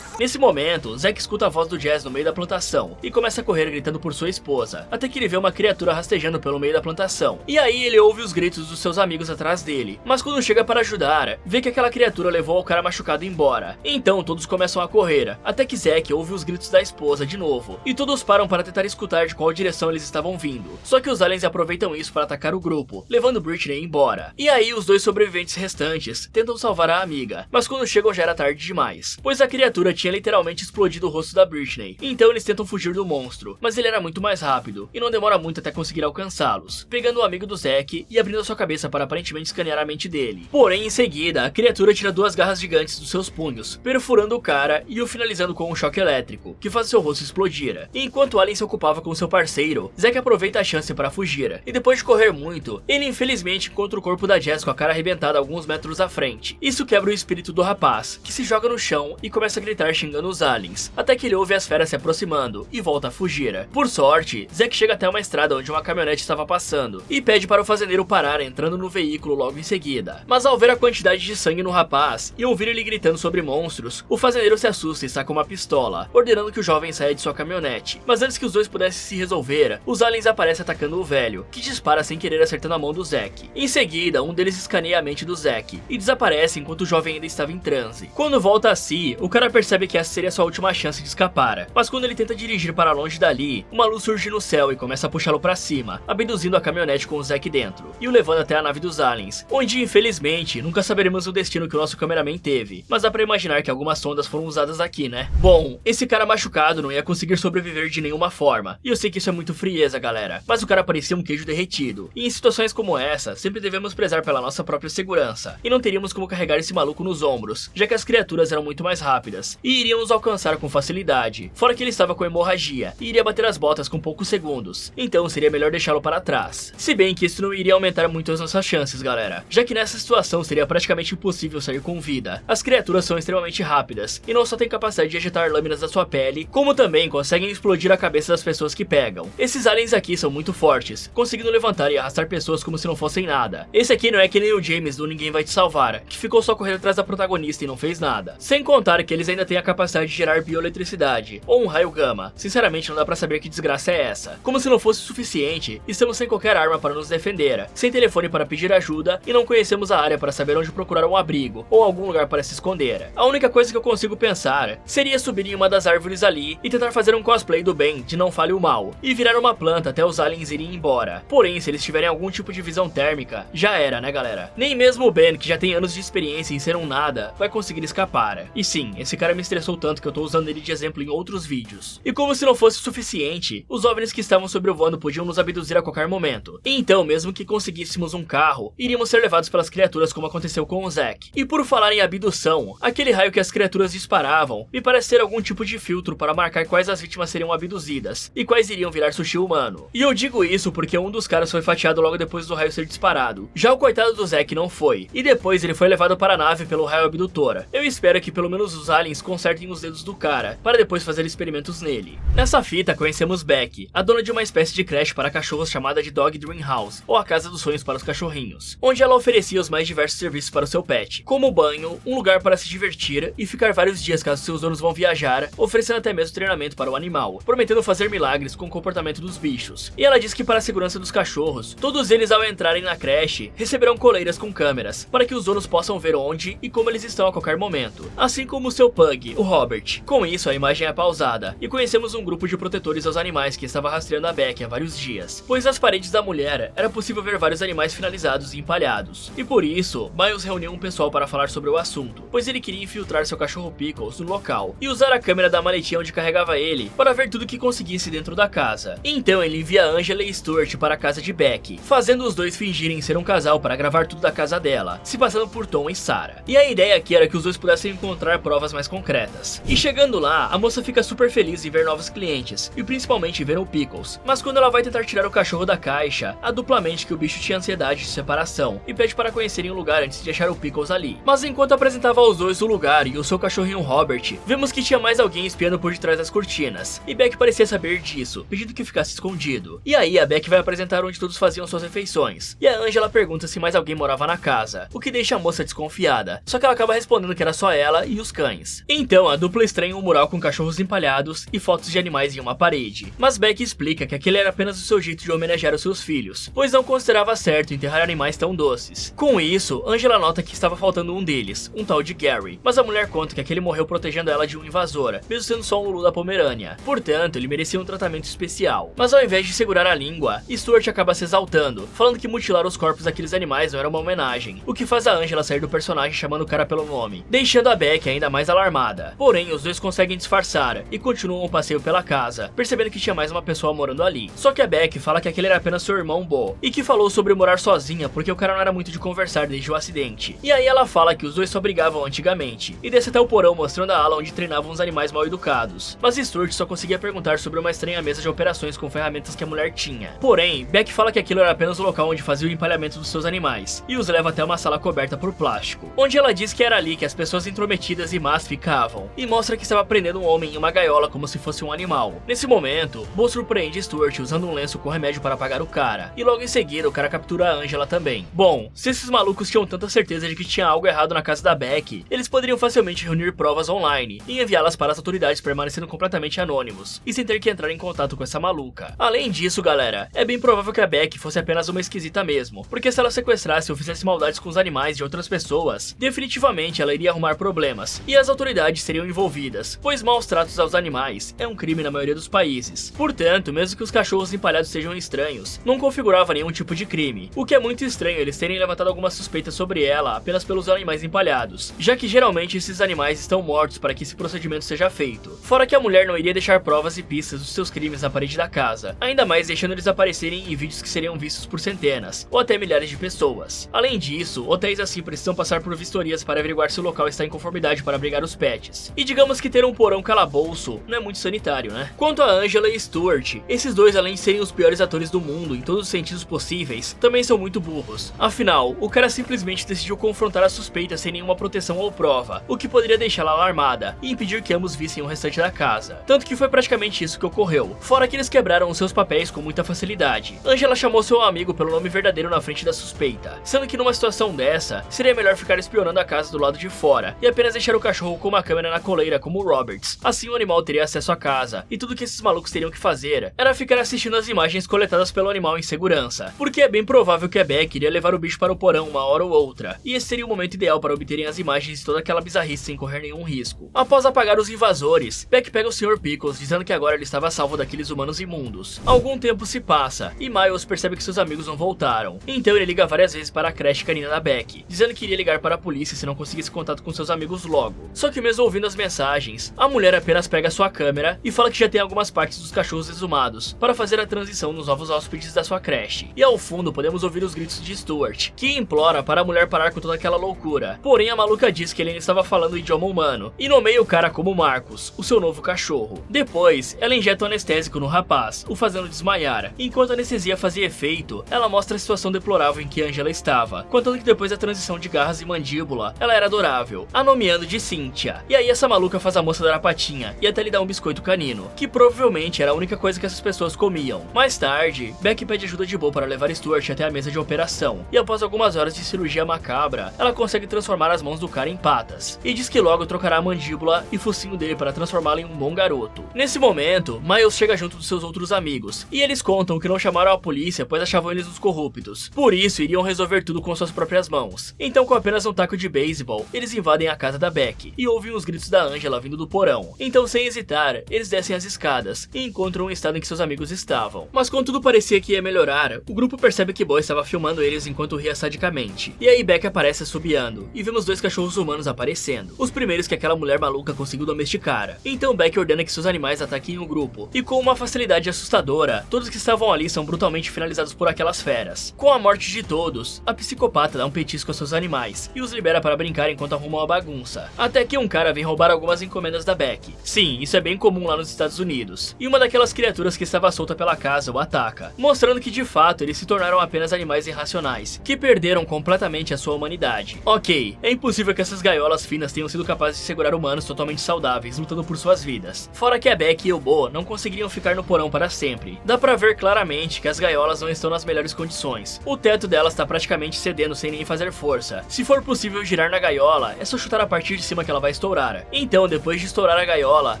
Nesse momento, Zack escuta a voz do Jazz no meio da plantação e começa a correr gritando por sua esposa, até que ele vê uma criatura rastejando pelo meio da plantação. E aí ele ouve os gritos dos seus amigos atrás dele, mas quando chega para ajudar, vê que aquela criatura levou o cara machucado embora. Então todos começam a correr, até que Zack ouve os gritos da esposa de novo, e todos param para tentar escutar de qual direção eles estavam vindo. Só que os aliens aproveitam isso para atacar o grupo, levando Britney embora. E aí os dois sobreviventes restantes tentam salvar a amiga, mas quando chegam já era tarde demais, pois a criatura tinha literalmente explodido o rosto da Britney. Então eles tentam fugir do monstro, mas ele era muito mais rápido e não demora muito até conseguir alcançá-los, pegando o amigo do Zack e abrindo a sua cabeça para aparentemente escanear a mente dele. Porém, em seguida, a criatura tira duas garras gigantes dos seus punhos, perfurando o cara e o finalizando com um choque elétrico, que faz seu rosto explodir. E enquanto o alien se ocupava com seu parceiro, Zack aproveita a chance para fugir, e depois de correr muito, ele infelizmente encontra o corpo da Jess com a cara arrebentada alguns metros à frente. Isso quebra o espírito do rapaz, que se joga no chão e começa a gritar xingando os aliens, até que ele ouve as feras se aproximando e volta a fugir. Por sorte, Zack chega até uma estrada onde uma caminhonete estava passando e pede para o fazendeiro parar entrando no veículo logo em seguida. Mas ao ver a quantidade de sangue no rapaz e ouvir ele gritando sobre monstros, o fazendeiro se assusta e saca uma pistola, ordenando que o jovem saia de sua caminhonete. Mas antes que os dois pudessem se resolver, os aliens aparecem atacando o velho, que dispara sem querer acertando a mão do Zack. Em seguida, um deles escaneia a mente do Zack e desaparece enquanto o jovem ainda estava em transe. Quando volta a si, o cara percebe que essa seria sua última chance de escapar, mas quando ele tenta dirigir para longe dali, uma luz surge no céu e começa a puxá-lo para cima, abduzindo a caminhonete com o Zack dentro, e o levando até a nave dos aliens, onde infelizmente nunca saberemos o destino que o nosso cameraman teve, mas dá pra imaginar que algumas sondas foram usadas aqui, né? Bom, esse cara machucado não ia conseguir sobreviver de nenhuma forma, e eu sei que isso é muito frieza, galera, mas o cara parecia um queijo derretido, e em situações como essa, sempre devemos prezar pela nossa própria segurança, e não teríamos como carregar esse maluco nos ombros, já que as criaturas eram muito mais rápidas, e que iriam nos alcançar com facilidade, fora que ele estava com hemorragia e iria bater as botas com poucos segundos, então seria melhor deixá-lo para trás. Se bem que isso não iria aumentar muito as nossas chances, galera, já que nessa situação seria praticamente impossível sair com vida. As criaturas são extremamente rápidas e não só têm capacidade de ejetar lâminas da sua pele, como também conseguem explodir a cabeça das pessoas que pegam. Esses aliens aqui são muito fortes, conseguindo levantar e arrastar pessoas como se não fossem nada. Esse aqui não é que nem o James do Ninguém Vai Te Salvar, que ficou só correndo atrás da protagonista e não fez nada. Sem contar que eles ainda têm a capacidade de gerar bioeletricidade, ou um raio gama. Sinceramente não dá pra saber que desgraça é essa. Como se não fosse o suficiente, estamos sem qualquer arma para nos defender, sem telefone para pedir ajuda e não conhecemos a área para saber onde procurar um abrigo, ou algum lugar para se esconder. A única coisa que eu consigo pensar seria subir em uma das árvores ali e tentar fazer um cosplay do bem de Não Fale o Mal, e virar uma planta até os aliens irem embora. Porém, se eles tiverem algum tipo de visão térmica, já era, né galera? Nem mesmo o Ben, que já tem anos de experiência em ser um nada, vai conseguir escapar. E sim, esse cara me estressou tanto que eu tô usando ele de exemplo em outros vídeos. E como se não fosse o suficiente, os OVNIs que estavam sobrevoando podiam nos abduzir a qualquer momento. Então, mesmo que conseguíssemos um carro, iríamos ser levados pelas criaturas como aconteceu com o Zack. E por falar em abdução, aquele raio que as criaturas disparavam me parece ser algum tipo de filtro para marcar quais as vítimas seriam abduzidas e quais iriam virar sushi humano. E eu digo isso porque um dos caras foi fatiado logo depois do raio ser disparado. Já o coitado do Zack não foi, e depois ele foi levado para a nave pelo raio abdutor. Eu espero que pelo menos os aliens consertem os dedos do cara, para depois fazer experimentos nele. Nessa fita conhecemos Becky, a dona de uma espécie de creche para cachorros chamada de Dog Dream House, ou a casa dos sonhos para os cachorrinhos, onde ela oferecia os mais diversos serviços para o seu pet, como banho, um lugar para se divertir e ficar vários dias caso seus donos vão viajar, oferecendo até mesmo treinamento para o animal, prometendo fazer milagres com o comportamento dos bichos. E ela diz que para a segurança dos cachorros, todos eles ao entrarem na creche, receberão coleiras com câmeras, para que os donos possam ver onde e como eles estão a qualquer momento, assim como o seu pug, o Robert. Com isso a imagem é pausada, e conhecemos um grupo de protetores aos animais que estava rastreando a Becky há vários dias, pois nas paredes da mulher era possível ver vários animais finalizados e empalhados. E por isso, Miles reuniu um pessoal para falar sobre o assunto, pois ele queria infiltrar seu cachorro Pickles no local, e usar a câmera da maletinha onde carregava ele, para ver tudo que conseguisse dentro da casa. Então ele envia Angela e Stuart para a casa de Becky, fazendo os dois fingirem ser um casal para gravar tudo da casa dela, se passando por Tom e Sarah. E a ideia aqui era que os dois pudessem encontrar provas mais concretas. E chegando lá, a moça fica super feliz em ver novos clientes, e principalmente ver o Pickles, mas quando ela vai tentar tirar o cachorro da caixa, a dupla mente que o bicho tinha ansiedade de separação, e pede para conhecerem o lugar antes de achar o Pickles ali. Mas enquanto apresentava aos dois o lugar e o seu cachorrinho Robert, vemos que tinha mais alguém espiando por detrás das cortinas, e Beck parecia saber disso, pedindo que ficasse escondido. E aí a Beck vai apresentar onde todos faziam suas refeições, e a Angela pergunta se mais alguém morava na casa, o que deixa a moça desconfiada, só que ela acaba respondendo que era só ela e os cães. Então a dupla estranha um mural com cachorros empalhados e fotos de animais em uma parede, mas Beck explica que aquele era apenas o seu jeito de homenagear os seus filhos, pois não considerava certo enterrar animais tão doces. Com isso, Angela nota que estava faltando um deles, um tal de Gary, mas a mulher conta que aquele morreu protegendo ela de um invasor, mesmo sendo só um Lulu da Pomerânia. Portanto, ele merecia um tratamento especial. Mas ao invés de segurar a língua, Stuart acaba se exaltando, falando que mutilar os corpos daqueles animais não era uma homenagem, o que faz a Angela sair do personagem chamando o cara pelo nome, deixando a Beck ainda mais alarmada. Porém, os dois conseguem disfarçar e continuam o passeio pela casa, percebendo que tinha mais uma pessoa morando ali. Só que a Beck fala que aquele era apenas seu irmão Bo, e que falou sobre morar sozinha porque o cara não era muito de conversar desde o acidente. E aí ela fala que os dois só brigavam antigamente, e desce até o porão mostrando a ala onde treinavam os animais mal educados. Mas Stuart só conseguia perguntar sobre uma estranha mesa de operações com ferramentas que a mulher tinha. Porém, Beck fala que aquilo era apenas o local onde fazia o empalhamento dos seus animais, e os leva até uma sala coberta por plástico, onde ela diz que era ali que as pessoas intrometidas e más ficavam, e mostra que estava prendendo um homem em uma gaiola como se fosse um animal. Nesse momento, Bo surpreende Stuart usando um lenço com remédio para apagar o cara, e logo em seguida o cara captura a Angela também. Bom, se esses malucos tinham tanta certeza de que tinha algo errado na casa da Beck, eles poderiam facilmente reunir provas online e enviá-las para as autoridades permanecendo completamente anônimos, e sem ter que entrar em contato com essa maluca. Além disso, galera, é bem provável que a Beck fosse apenas uma esquisita mesmo, porque se ela sequestrasse ou fizesse maldades com os animais de outras pessoas, definitivamente ela iria arrumar problemas, e as autoridades seriam envolvidas, pois maus tratos aos animais é um crime na maioria dos países. Portanto, mesmo que os cachorros empalhados sejam estranhos, não configurava nenhum tipo de crime, o que é muito estranho eles terem levantado alguma suspeita sobre ela apenas pelos animais empalhados, já que geralmente esses animais estão mortos para que esse procedimento seja feito. Fora que a mulher não iria deixar provas e pistas dos seus crimes na parede da casa, ainda mais deixando eles aparecerem em vídeos que seriam vistos por centenas, ou até milhares de pessoas. Além disso, hotéis assim precisam passar por vistorias para averiguar se o local está em conformidade para abrigar os pets, paredes. E digamos que ter um porão calabouço não é muito sanitário, né? Quanto a Angela e Stuart, esses dois, além de serem os piores atores do mundo em todos os sentidos possíveis, também são muito burros. Afinal, o cara simplesmente decidiu confrontar a suspeita sem nenhuma proteção ou prova, o que poderia deixá-la alarmada e impedir que ambos vissem o restante da casa. Tanto que foi praticamente isso que ocorreu, fora que eles quebraram os seus papéis com muita facilidade. Angela chamou seu amigo pelo nome verdadeiro na frente da suspeita, sendo que numa situação dessa, seria melhor ficar espionando a casa do lado de fora e apenas deixar o cachorro com uma câmera na coleira como o Roberts. Assim o animal teria acesso à casa, e tudo que esses malucos teriam que fazer era ficar assistindo as imagens coletadas pelo animal em segurança, porque é bem provável que a Beck iria levar o bicho para o porão uma hora ou outra, e esse seria o momento ideal para obterem as imagens de toda aquela bizarrice sem correr nenhum risco. Após apagar os invasores, Beck pega o Sr. Pickles, dizendo que agora ele estava salvo daqueles humanos imundos. Algum tempo se passa, e Miles percebe que seus amigos não voltaram, então ele liga várias vezes para a creche canina da Beck, dizendo que iria ligar para a polícia se não conseguisse contato com seus amigos logo. Só que mesmo ouvindo as mensagens, a mulher apenas pega sua câmera e fala que já tem algumas partes dos cachorros exumados para fazer a transição nos novos hóspedes da sua creche. E ao fundo podemos ouvir os gritos de Stuart, que implora para a mulher parar com toda aquela loucura. Porém a maluca diz que ele ainda estava falando o idioma humano e nomeia o cara como Marcus, o seu novo cachorro. Depois, ela injeta um anestésico no rapaz, o fazendo desmaiar. Enquanto a anestesia fazia efeito, ela mostra a situação deplorável em que Angela estava, contando que depois da transição de garras e mandíbula, ela era adorável, a nomeando de Cynthia. E aí essa maluca faz a moça dar a patinha e até lhe dá um biscoito canino, que provavelmente era a única coisa que essas pessoas comiam. Mais tarde, Beck pede ajuda de Bo para levar Stuart até a mesa de operação, e após algumas horas de cirurgia macabra, ela consegue transformar as mãos do cara em patas, e diz que logo trocará a mandíbula e focinho dele para transformá-lo em um bom garoto. Nesse momento, Miles chega junto dos seus outros amigos, e eles contam que não chamaram a polícia pois achavam eles os corruptos, por isso iriam resolver tudo com suas próprias mãos. Então com apenas um taco de beisebol, eles invadem a casa da Beck, e ouvem os gritos da Angela vindo do porão. Então sem hesitar, eles descem as escadas, e encontram o estado em que seus amigos estavam. Mas quando tudo parecia que ia melhorar, o grupo percebe que Bo estava filmando eles enquanto ria sadicamente. E aí Beck aparece assobiando, e vemos dois cachorros humanos aparecendo, os primeiros que aquela mulher maluca conseguiu domesticar. Então Beck ordena que seus animais ataquem o grupo, e com uma facilidade assustadora, todos que estavam ali são brutalmente finalizados por aquelas feras. Com a morte de todos, a psicopata dá um petisco a seus animais, e os libera para brincar enquanto arrumam a bagunça. Até que um cara vem roubar algumas encomendas da Beck. Sim, isso é bem comum lá nos Estados Unidos. E uma daquelas criaturas que estava solta pela casa o ataca, mostrando que de fato eles se tornaram apenas animais irracionais, que perderam completamente a sua humanidade. Ok, é impossível que essas gaiolas finas tenham sido capazes de segurar humanos totalmente saudáveis, lutando por suas vidas. Fora que a Beck e o Bo não conseguiriam ficar no porão para sempre. Dá pra ver claramente que as gaiolas não estão nas melhores condições. O teto delas está praticamente cedendo sem nem fazer força. Se for possível girar na gaiola, é só chutar a partir de cima que ela vai estourar. Então, depois de estourar a gaiola,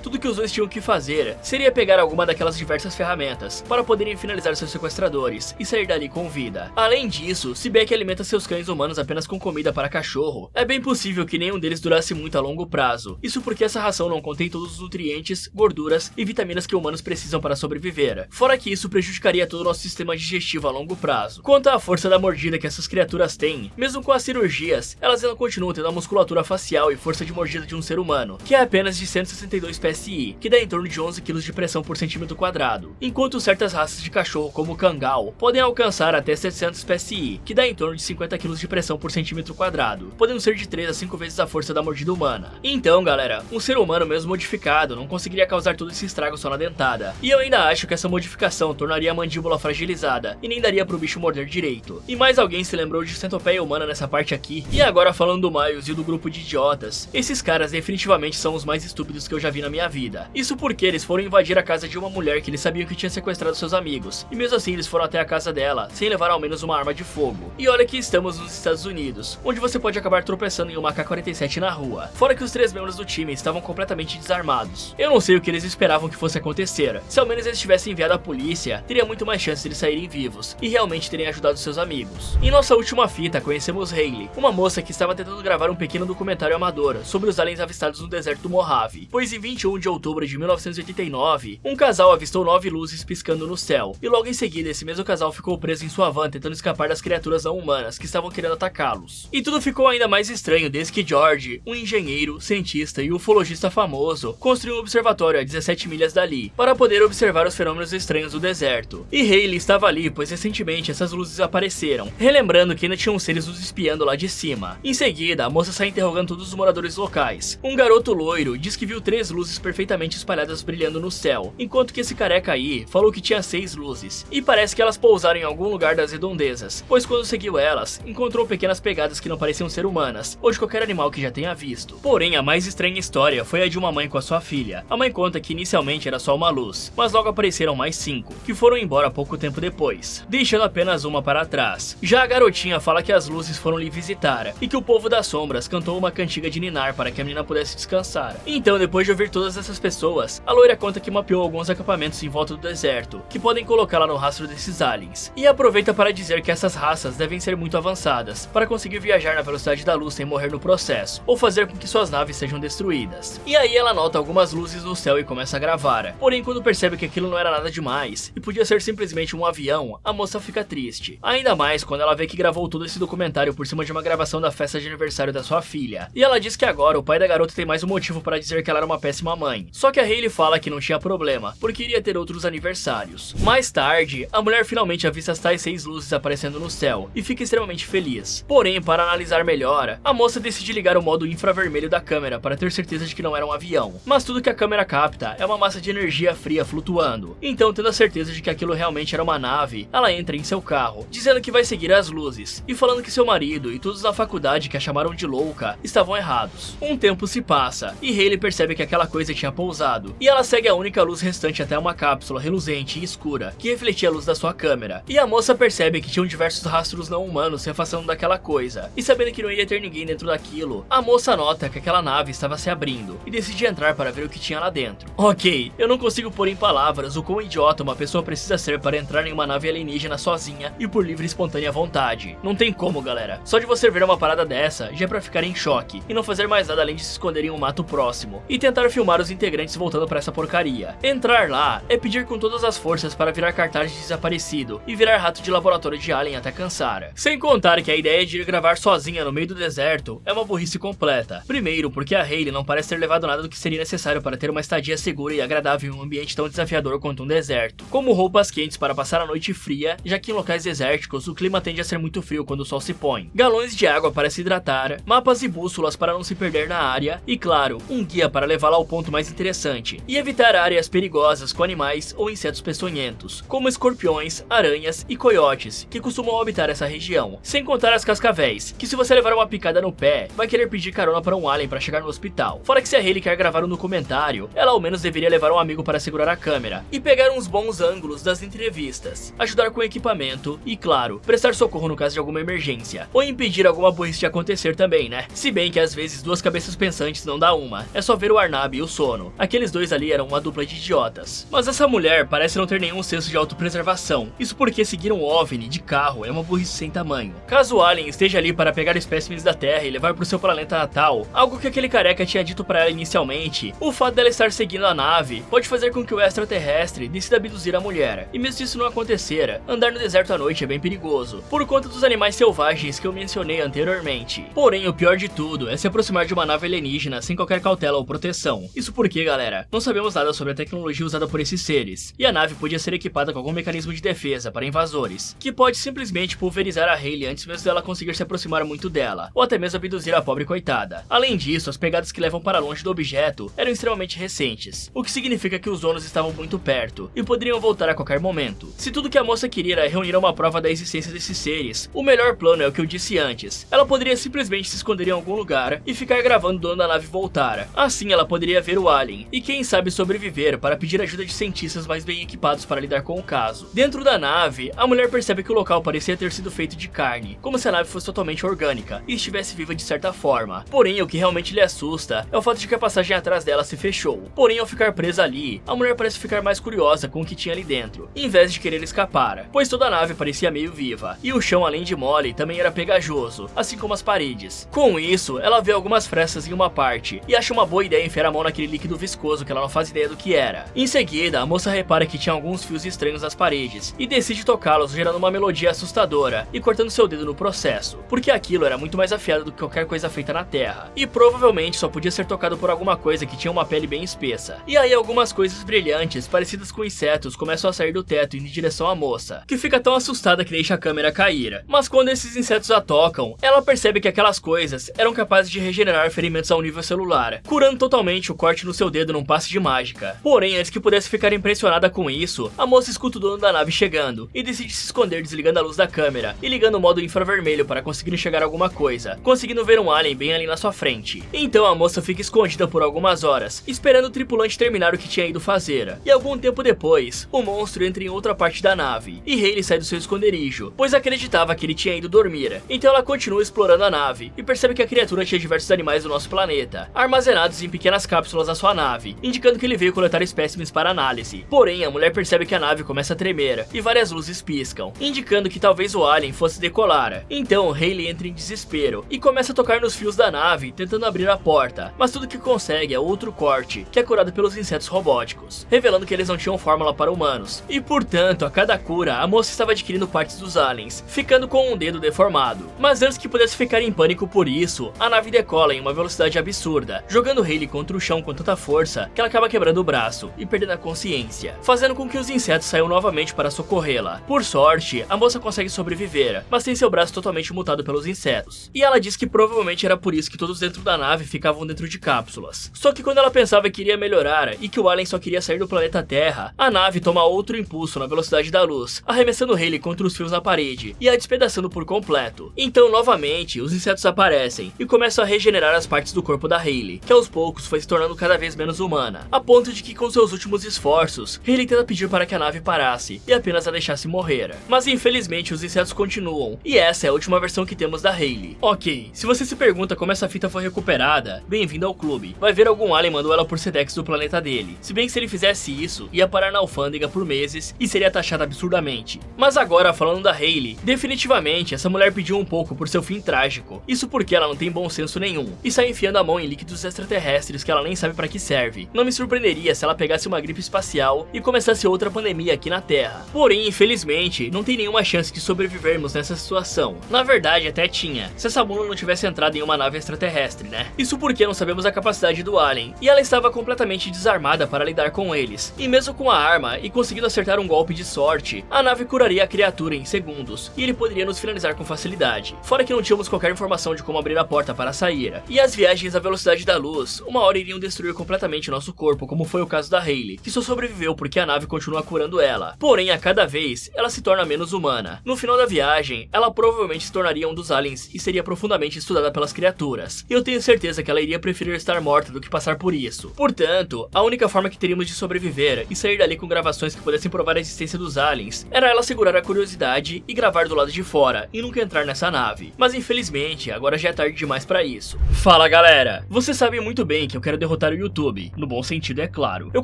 tudo que os dois tinham que fazer seria pegar alguma daquelas diversas ferramentas para poderem finalizar seus sequestradores e sair dali com vida. Além disso, se Beck alimenta seus cães humanos apenas com comida para cachorro, é bem possível que nenhum deles durasse muito a longo prazo. Isso porque essa ração não contém todos os nutrientes, gorduras e vitaminas que humanos precisam para sobreviver. Fora que isso prejudicaria todo o nosso sistema digestivo a longo prazo. Quanto à força da mordida que essas criaturas têm, mesmo com as cirurgias, elas ainda continuam tendo a musculatura facial e força de mordida de um ser humano, que é apenas de 162 PSI, que dá em torno de 11 kg de pressão por centímetro quadrado, enquanto certas raças de cachorro como o Kangal podem alcançar até 700 PSI, que dá em torno de 50 kg de pressão por centímetro quadrado, podendo ser de 3 a 5 vezes a força da mordida humana. Então galera, um ser humano mesmo modificado não conseguiria causar todo esse estrago só na dentada, e eu ainda acho que essa modificação tornaria a mandíbula fragilizada e nem daria pro bicho morder direito. E mais alguém se lembrou de centopeia humana nessa parte aqui? E agora falando do Miles e do grupo de idiotas, esses caras definitivamente são os mais estúpidos que eu já vi na minha vida. Isso porque eles foram invadir a casa de uma mulher que eles sabiam que tinha sequestrado seus amigos, e mesmo assim eles foram até a casa dela, sem levar ao menos uma arma de fogo. E olha que estamos nos Estados Unidos, onde você pode acabar tropeçando em uma AK-47 na rua. Fora que os 3 membros do time estavam completamente desarmados. Eu não sei o que eles esperavam que fosse acontecer. Se ao menos eles tivessem enviado a polícia, teria muito mais chance de eles saírem vivos, e realmente terem ajudado seus amigos. Em nossa última fita, conhecemos Hayley, uma moça que estava tentando gravar um pequeno documentário amador sobre os aliens avistados no deserto do Mojave, pois em 21 de outubro de 1989, um casal avistou 9 luzes piscando no céu, e logo em seguida esse mesmo casal ficou preso em sua van tentando escapar das criaturas não humanas que estavam querendo atacá-los. E tudo ficou ainda mais estranho desde que George, um engenheiro, cientista e ufologista famoso, construiu um observatório a 17 milhas dali, para poder observar os fenômenos estranhos do deserto. E Hayley estava ali, pois recentemente essas luzes apareceram, relembrando que ainda tinham seres nos espiando lá de cima. Em seguida, a moça sai interrogando todos os moradores locais, aliens. Um garoto loiro diz que viu 3 luzes perfeitamente espalhadas brilhando no céu, enquanto que esse careca aí falou que tinha 6 luzes, e parece que elas pousaram em algum lugar das redondezas, pois quando seguiu elas, encontrou pequenas pegadas que não pareciam ser humanas, ou de qualquer animal que já tenha visto. Porém, a mais estranha história foi a de uma mãe com a sua filha. A mãe conta que inicialmente era só uma luz, mas logo apareceram mais 5, que foram embora pouco tempo depois, deixando apenas uma para trás. Já a garotinha fala que as luzes foram lhe visitar, e que o povo das sombras cantou uma cantiga de ninar para que a menina pudesse descansar. Então, depois de ouvir todas essas pessoas, a loira conta que mapeou alguns acampamentos em volta do deserto, que podem colocá-la no rastro desses aliens, e aproveita para dizer que essas raças devem ser muito avançadas, para conseguir viajar na velocidade da luz sem morrer no processo, ou fazer com que suas naves sejam destruídas. E aí ela nota algumas luzes no céu e começa a gravar, porém quando percebe que aquilo não era nada demais, e podia ser simplesmente um avião, a moça fica triste. Ainda mais quando ela vê que gravou todo esse documentário por cima de uma gravação da festa de aniversário da sua filha. E ela diz que agora o pai da garota tem mais um motivo para dizer que ela era uma péssima mãe. Só que a Hayley fala que não tinha problema, porque iria ter outros aniversários. Mais tarde, a mulher finalmente avista as tais 6 luzes aparecendo no céu, e fica extremamente feliz. Porém, para analisar melhor, a moça decide ligar o modo infravermelho da câmera para ter certeza de que não era um avião. Mas tudo que a câmera capta é uma massa de energia fria flutuando. Então, tendo a certeza de que aquilo realmente era uma nave, ela entra em seu carro, dizendo que vai seguir as luzes, e falando que seu marido e todos na faculdade que a chamaram de louca estavam errados. Um tempo se passa, e Hayley percebe que aquela coisa tinha pousado, e ela segue a única luz restante até uma cápsula reluzente e escura, que refletia a luz da sua câmera. E a moça percebe que tinham diversos rastros não humanos se afastando daquela coisa, e sabendo que não ia ter ninguém dentro daquilo, a moça nota que aquela nave estava se abrindo, e decide entrar para ver o que tinha lá dentro. Ok, eu não consigo pôr em palavras o quão idiota uma pessoa precisa ser para entrar em uma nave alienígena sozinha e por livre e espontânea vontade. Não tem como, galera. Só de você ver uma parada dessa, já é pra ficar em choque, e não fazer mais nada além de se esconder em um mato próximo, e tentar filmar os integrantes voltando para essa porcaria. Entrar lá é pedir com todas as forças para virar cartaz de desaparecido, e virar rato de laboratório de alien até cansar. Sem contar que a ideia de ir gravar sozinha no meio do deserto é uma burrice completa. Primeiro, porque a Hayley não parece ter levado nada do que seria necessário para ter uma estadia segura e agradável em um ambiente tão desafiador quanto um deserto, como roupas quentes para passar a noite fria, já que em locais desérticos o clima tende a ser muito frio quando o sol se põe, galões de água para se hidratar, mapas e bússolas para não se perder na área, e claro, um guia para levá-la ao ponto mais interessante, e evitar áreas perigosas com animais ou insetos peçonhentos, como escorpiões, aranhas e coiotes, que costumam habitar essa região, sem contar as cascavéis, que se você levar uma picada no pé, vai querer pedir carona para um alien para chegar no hospital. Fora que se a Hayley quer gravar um documentário, ela ao menos deveria levar um amigo para segurar a câmera, e pegar uns bons ângulos das entrevistas, ajudar com equipamento e, claro, prestar socorro no caso de alguma emergência, ou impedir alguma burrice de acontecer também, né? Se bem que às vezes duas cabeças pensantes não dá uma, é só ver o Arnab e o Sono. Aqueles dois ali eram uma dupla de idiotas. Mas essa mulher parece não ter nenhum senso de autopreservação, isso porque seguir um OVNI de carro é uma burrice sem tamanho. Caso o alien esteja ali para pegar espécimes da Terra e levar pro seu planeta natal, algo que aquele careca tinha dito para ela inicialmente, o fato dela estar seguindo a nave pode fazer com que o extraterrestre decida abduzir a mulher. E mesmo se isso não acontecer, andar no deserto à noite é bem perigoso, por conta dos animais selvagens que eu mencionei anteriormente. Porém, o pior de tudo é se aproximar de uma nave alienígena sem qualquer cautela ou proteção. Isso porque, galera, não sabemos nada sobre a tecnologia usada por esses seres, e a nave podia ser equipada com algum mecanismo de defesa para invasores, que pode simplesmente pulverizar a Hayley antes mesmo dela conseguir se aproximar muito dela, ou até mesmo abduzir a pobre coitada. Além disso, as pegadas que levam para longe do objeto eram extremamente recentes, o que significa que os donos estavam muito perto, e poderiam voltar a qualquer momento. Se tudo que a moça queria era reunir uma prova da existência desses seres, o melhor plano é o que eu disse antes. Ela poderia simplesmente se esconder em algum lugar e ficar gravando o dono da nave voltar. Assim ela poderia ver o alien, e quem sabe sobreviver para pedir ajuda de cientistas mais bem equipados para lidar com o caso. Dentro da nave, a mulher percebe que o local parecia ter sido feito de carne, como se a nave fosse totalmente orgânica e estivesse viva de certa forma. Porém, o que realmente lhe assusta é o fato de que a passagem atrás dela se fechou. Porém, ao ficar presa ali, a mulher parece ficar mais curiosa com o que tinha ali dentro, em vez de querer escapar, pois toda a nave parecia meio viva, e o chão, além de mole, também era pegajoso, assim como as paredes. Com isso, ela vê algumas frestas em uma parte, e acha uma boa ideia enfiar a mão naquele líquido viscoso que ela não faz ideia do que era. Em seguida, a moça repara que tinha alguns fios estranhos nas paredes, e decide tocá-los, gerando uma melodia assustadora, e cortando seu dedo no processo, porque aquilo era muito mais afiado do que qualquer coisa feita na Terra, e provavelmente só podia ser tocado por alguma coisa que tinha uma pele bem espessa. E aí algumas coisas brilhantes, parecidas com insetos, começam a sair do teto e indo em direção à moça, que fica tão assustada que deixa a câmera cair. Mas quando esses insetos a tocam, ela percebe que aquelas coisas eram capazes de regenerar ferimentos conhecimentos ao nível celular, curando totalmente o corte no seu dedo num passe de mágica. Porém, antes que pudesse ficar impressionada com isso, a moça escuta o dono da nave chegando e decide se esconder desligando a luz da câmera e ligando o modo infravermelho para conseguir enxergar alguma coisa, conseguindo ver um alien bem ali na sua frente. Então a moça fica escondida por algumas horas, esperando o tripulante terminar o que tinha ido fazer. E algum tempo depois, o monstro entra em outra parte da nave, e Hayley sai do seu esconderijo, pois acreditava que ele tinha ido dormir. Então ela continua explorando a nave, e percebe que a criatura tinha diversos animais do nosso planeta, armazenados em pequenas cápsulas da sua nave, indicando que ele veio coletar espécimes para análise. Porém, a mulher percebe que a nave começa a tremer, e várias luzes piscam, indicando que talvez o alien fosse decolar. Então Hayley entra em desespero, e começa a tocar nos fios da nave, tentando abrir a porta, mas tudo que consegue é outro corte, que é curado pelos insetos robóticos, revelando que eles não tinham fórmula para humanos, e portanto, a cada cura, a moça estava adquirindo partes dos aliens, ficando com um dedo deformado. Mas antes que pudesse ficar em pânico por isso, a nave decola em uma velocidade absurda, jogando Hayley contra o chão com tanta força que ela acaba quebrando o braço e perdendo a consciência, fazendo com que os insetos saiam novamente para socorrê-la. Por sorte, a moça consegue sobreviver, mas tem seu braço totalmente mutado pelos insetos. E ela diz que provavelmente era por isso que todos dentro da nave ficavam dentro de cápsulas. Só que quando ela pensava que iria melhorar e que o alien só queria sair do planeta Terra, a nave toma outro impulso na velocidade da luz, arremessando Hayley contra os fios na parede e a despedaçando por completo. Então, novamente, os insetos aparecem e começam a regenerar as partes do corpo da Hayley, que aos poucos foi se tornando cada vez menos humana, a ponto de que com seus últimos esforços, Hayley tenta pedir para que a nave parasse e apenas a deixasse morrer. Mas infelizmente os insetos continuam, e essa é a última versão que temos da Hayley. Ok, se você se pergunta como essa fita foi recuperada, bem-vindo ao clube. Vai ver algum alien mandou ela por Sedex do planeta dele. Se bem que se ele fizesse isso, ia parar na alfândega por meses e seria taxada absurdamente. Mas agora, falando da Hayley, definitivamente essa mulher pediu um pouco por seu fim trágico. Isso porque ela não tem bom senso nenhum e sai enfiando a mão em líquidos extraterrestres que ela nem sabe para que serve. Não me surpreenderia se ela pegasse uma gripe espacial e começasse outra pandemia aqui na Terra. Porém, infelizmente, não tem nenhuma chance de sobrevivermos nessa situação. Na verdade, até tinha, se essa bunda não tivesse entrado em uma nave extraterrestre, né? Isso porque não sabemos a capacidade do alien, e ela estava completamente desarmada para lidar com eles. E mesmo com a arma e conseguindo acertar um golpe de sorte, a nave curaria a criatura em segundos, e ele poderia nos finalizar com facilidade. Fora que não tínhamos qualquer informação de como abrir a porta para sair. E as viagens à velocidade da luz, uma hora iriam destruir completamente nosso corpo, como foi o caso da Hayley, que só sobreviveu porque a nave continua curando ela. Porém, a cada vez, ela se torna menos humana. No final da viagem, ela provavelmente se tornaria um dos aliens e seria profundamente estudada pelas criaturas. E eu tenho certeza que ela iria preferir estar morta do que passar por isso. Portanto, a única forma que teríamos de sobreviver e sair dali com gravações que pudessem provar a existência dos aliens era ela segurar a curiosidade e gravar do lado de fora e nunca entrar nessa nave. Mas infelizmente, agora já é tarde demais pra isso. Fala galera, vocês sabem muito bem que eu quero derrotar o YouTube, no bom sentido é claro. Eu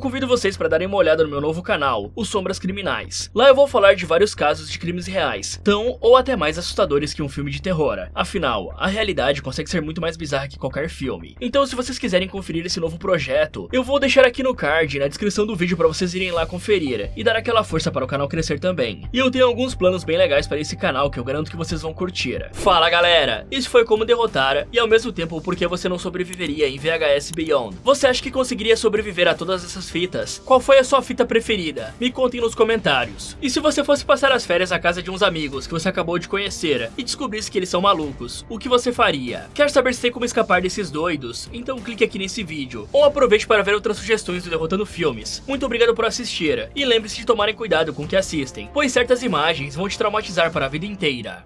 convido vocês para darem uma olhada no meu novo canal, Os Sombras Criminais. Lá eu vou falar de vários casos de crimes reais, tão ou até mais assustadores que um filme de terror. Afinal, a realidade consegue ser muito mais bizarra que qualquer filme. Então se vocês quiserem conferir esse novo projeto, eu vou deixar aqui no card, na descrição do vídeo para vocês irem lá conferir e dar aquela força para o canal crescer também. E eu tenho alguns planos bem legais para esse canal que eu garanto que vocês vão curtir. Fala galera, isso foi como derrotar e ao mesmo tempo por que você não sobreviveria em VHS Beyond. Você acha que conseguiria sobreviver a todas essas fitas? Qual foi a sua fita preferida? Me contem nos comentários. E se você fosse passar as férias à casa de uns amigos que você acabou de conhecer e descobrisse que eles são malucos, o que você faria? Quer saber se tem como escapar desses doidos? Então clique aqui nesse vídeo, ou aproveite para ver outras sugestões do Derrotando Filmes. Muito obrigado por assistir, e lembre-se de tomarem cuidado com o que assistem, pois certas imagens vão te traumatizar para a vida inteira.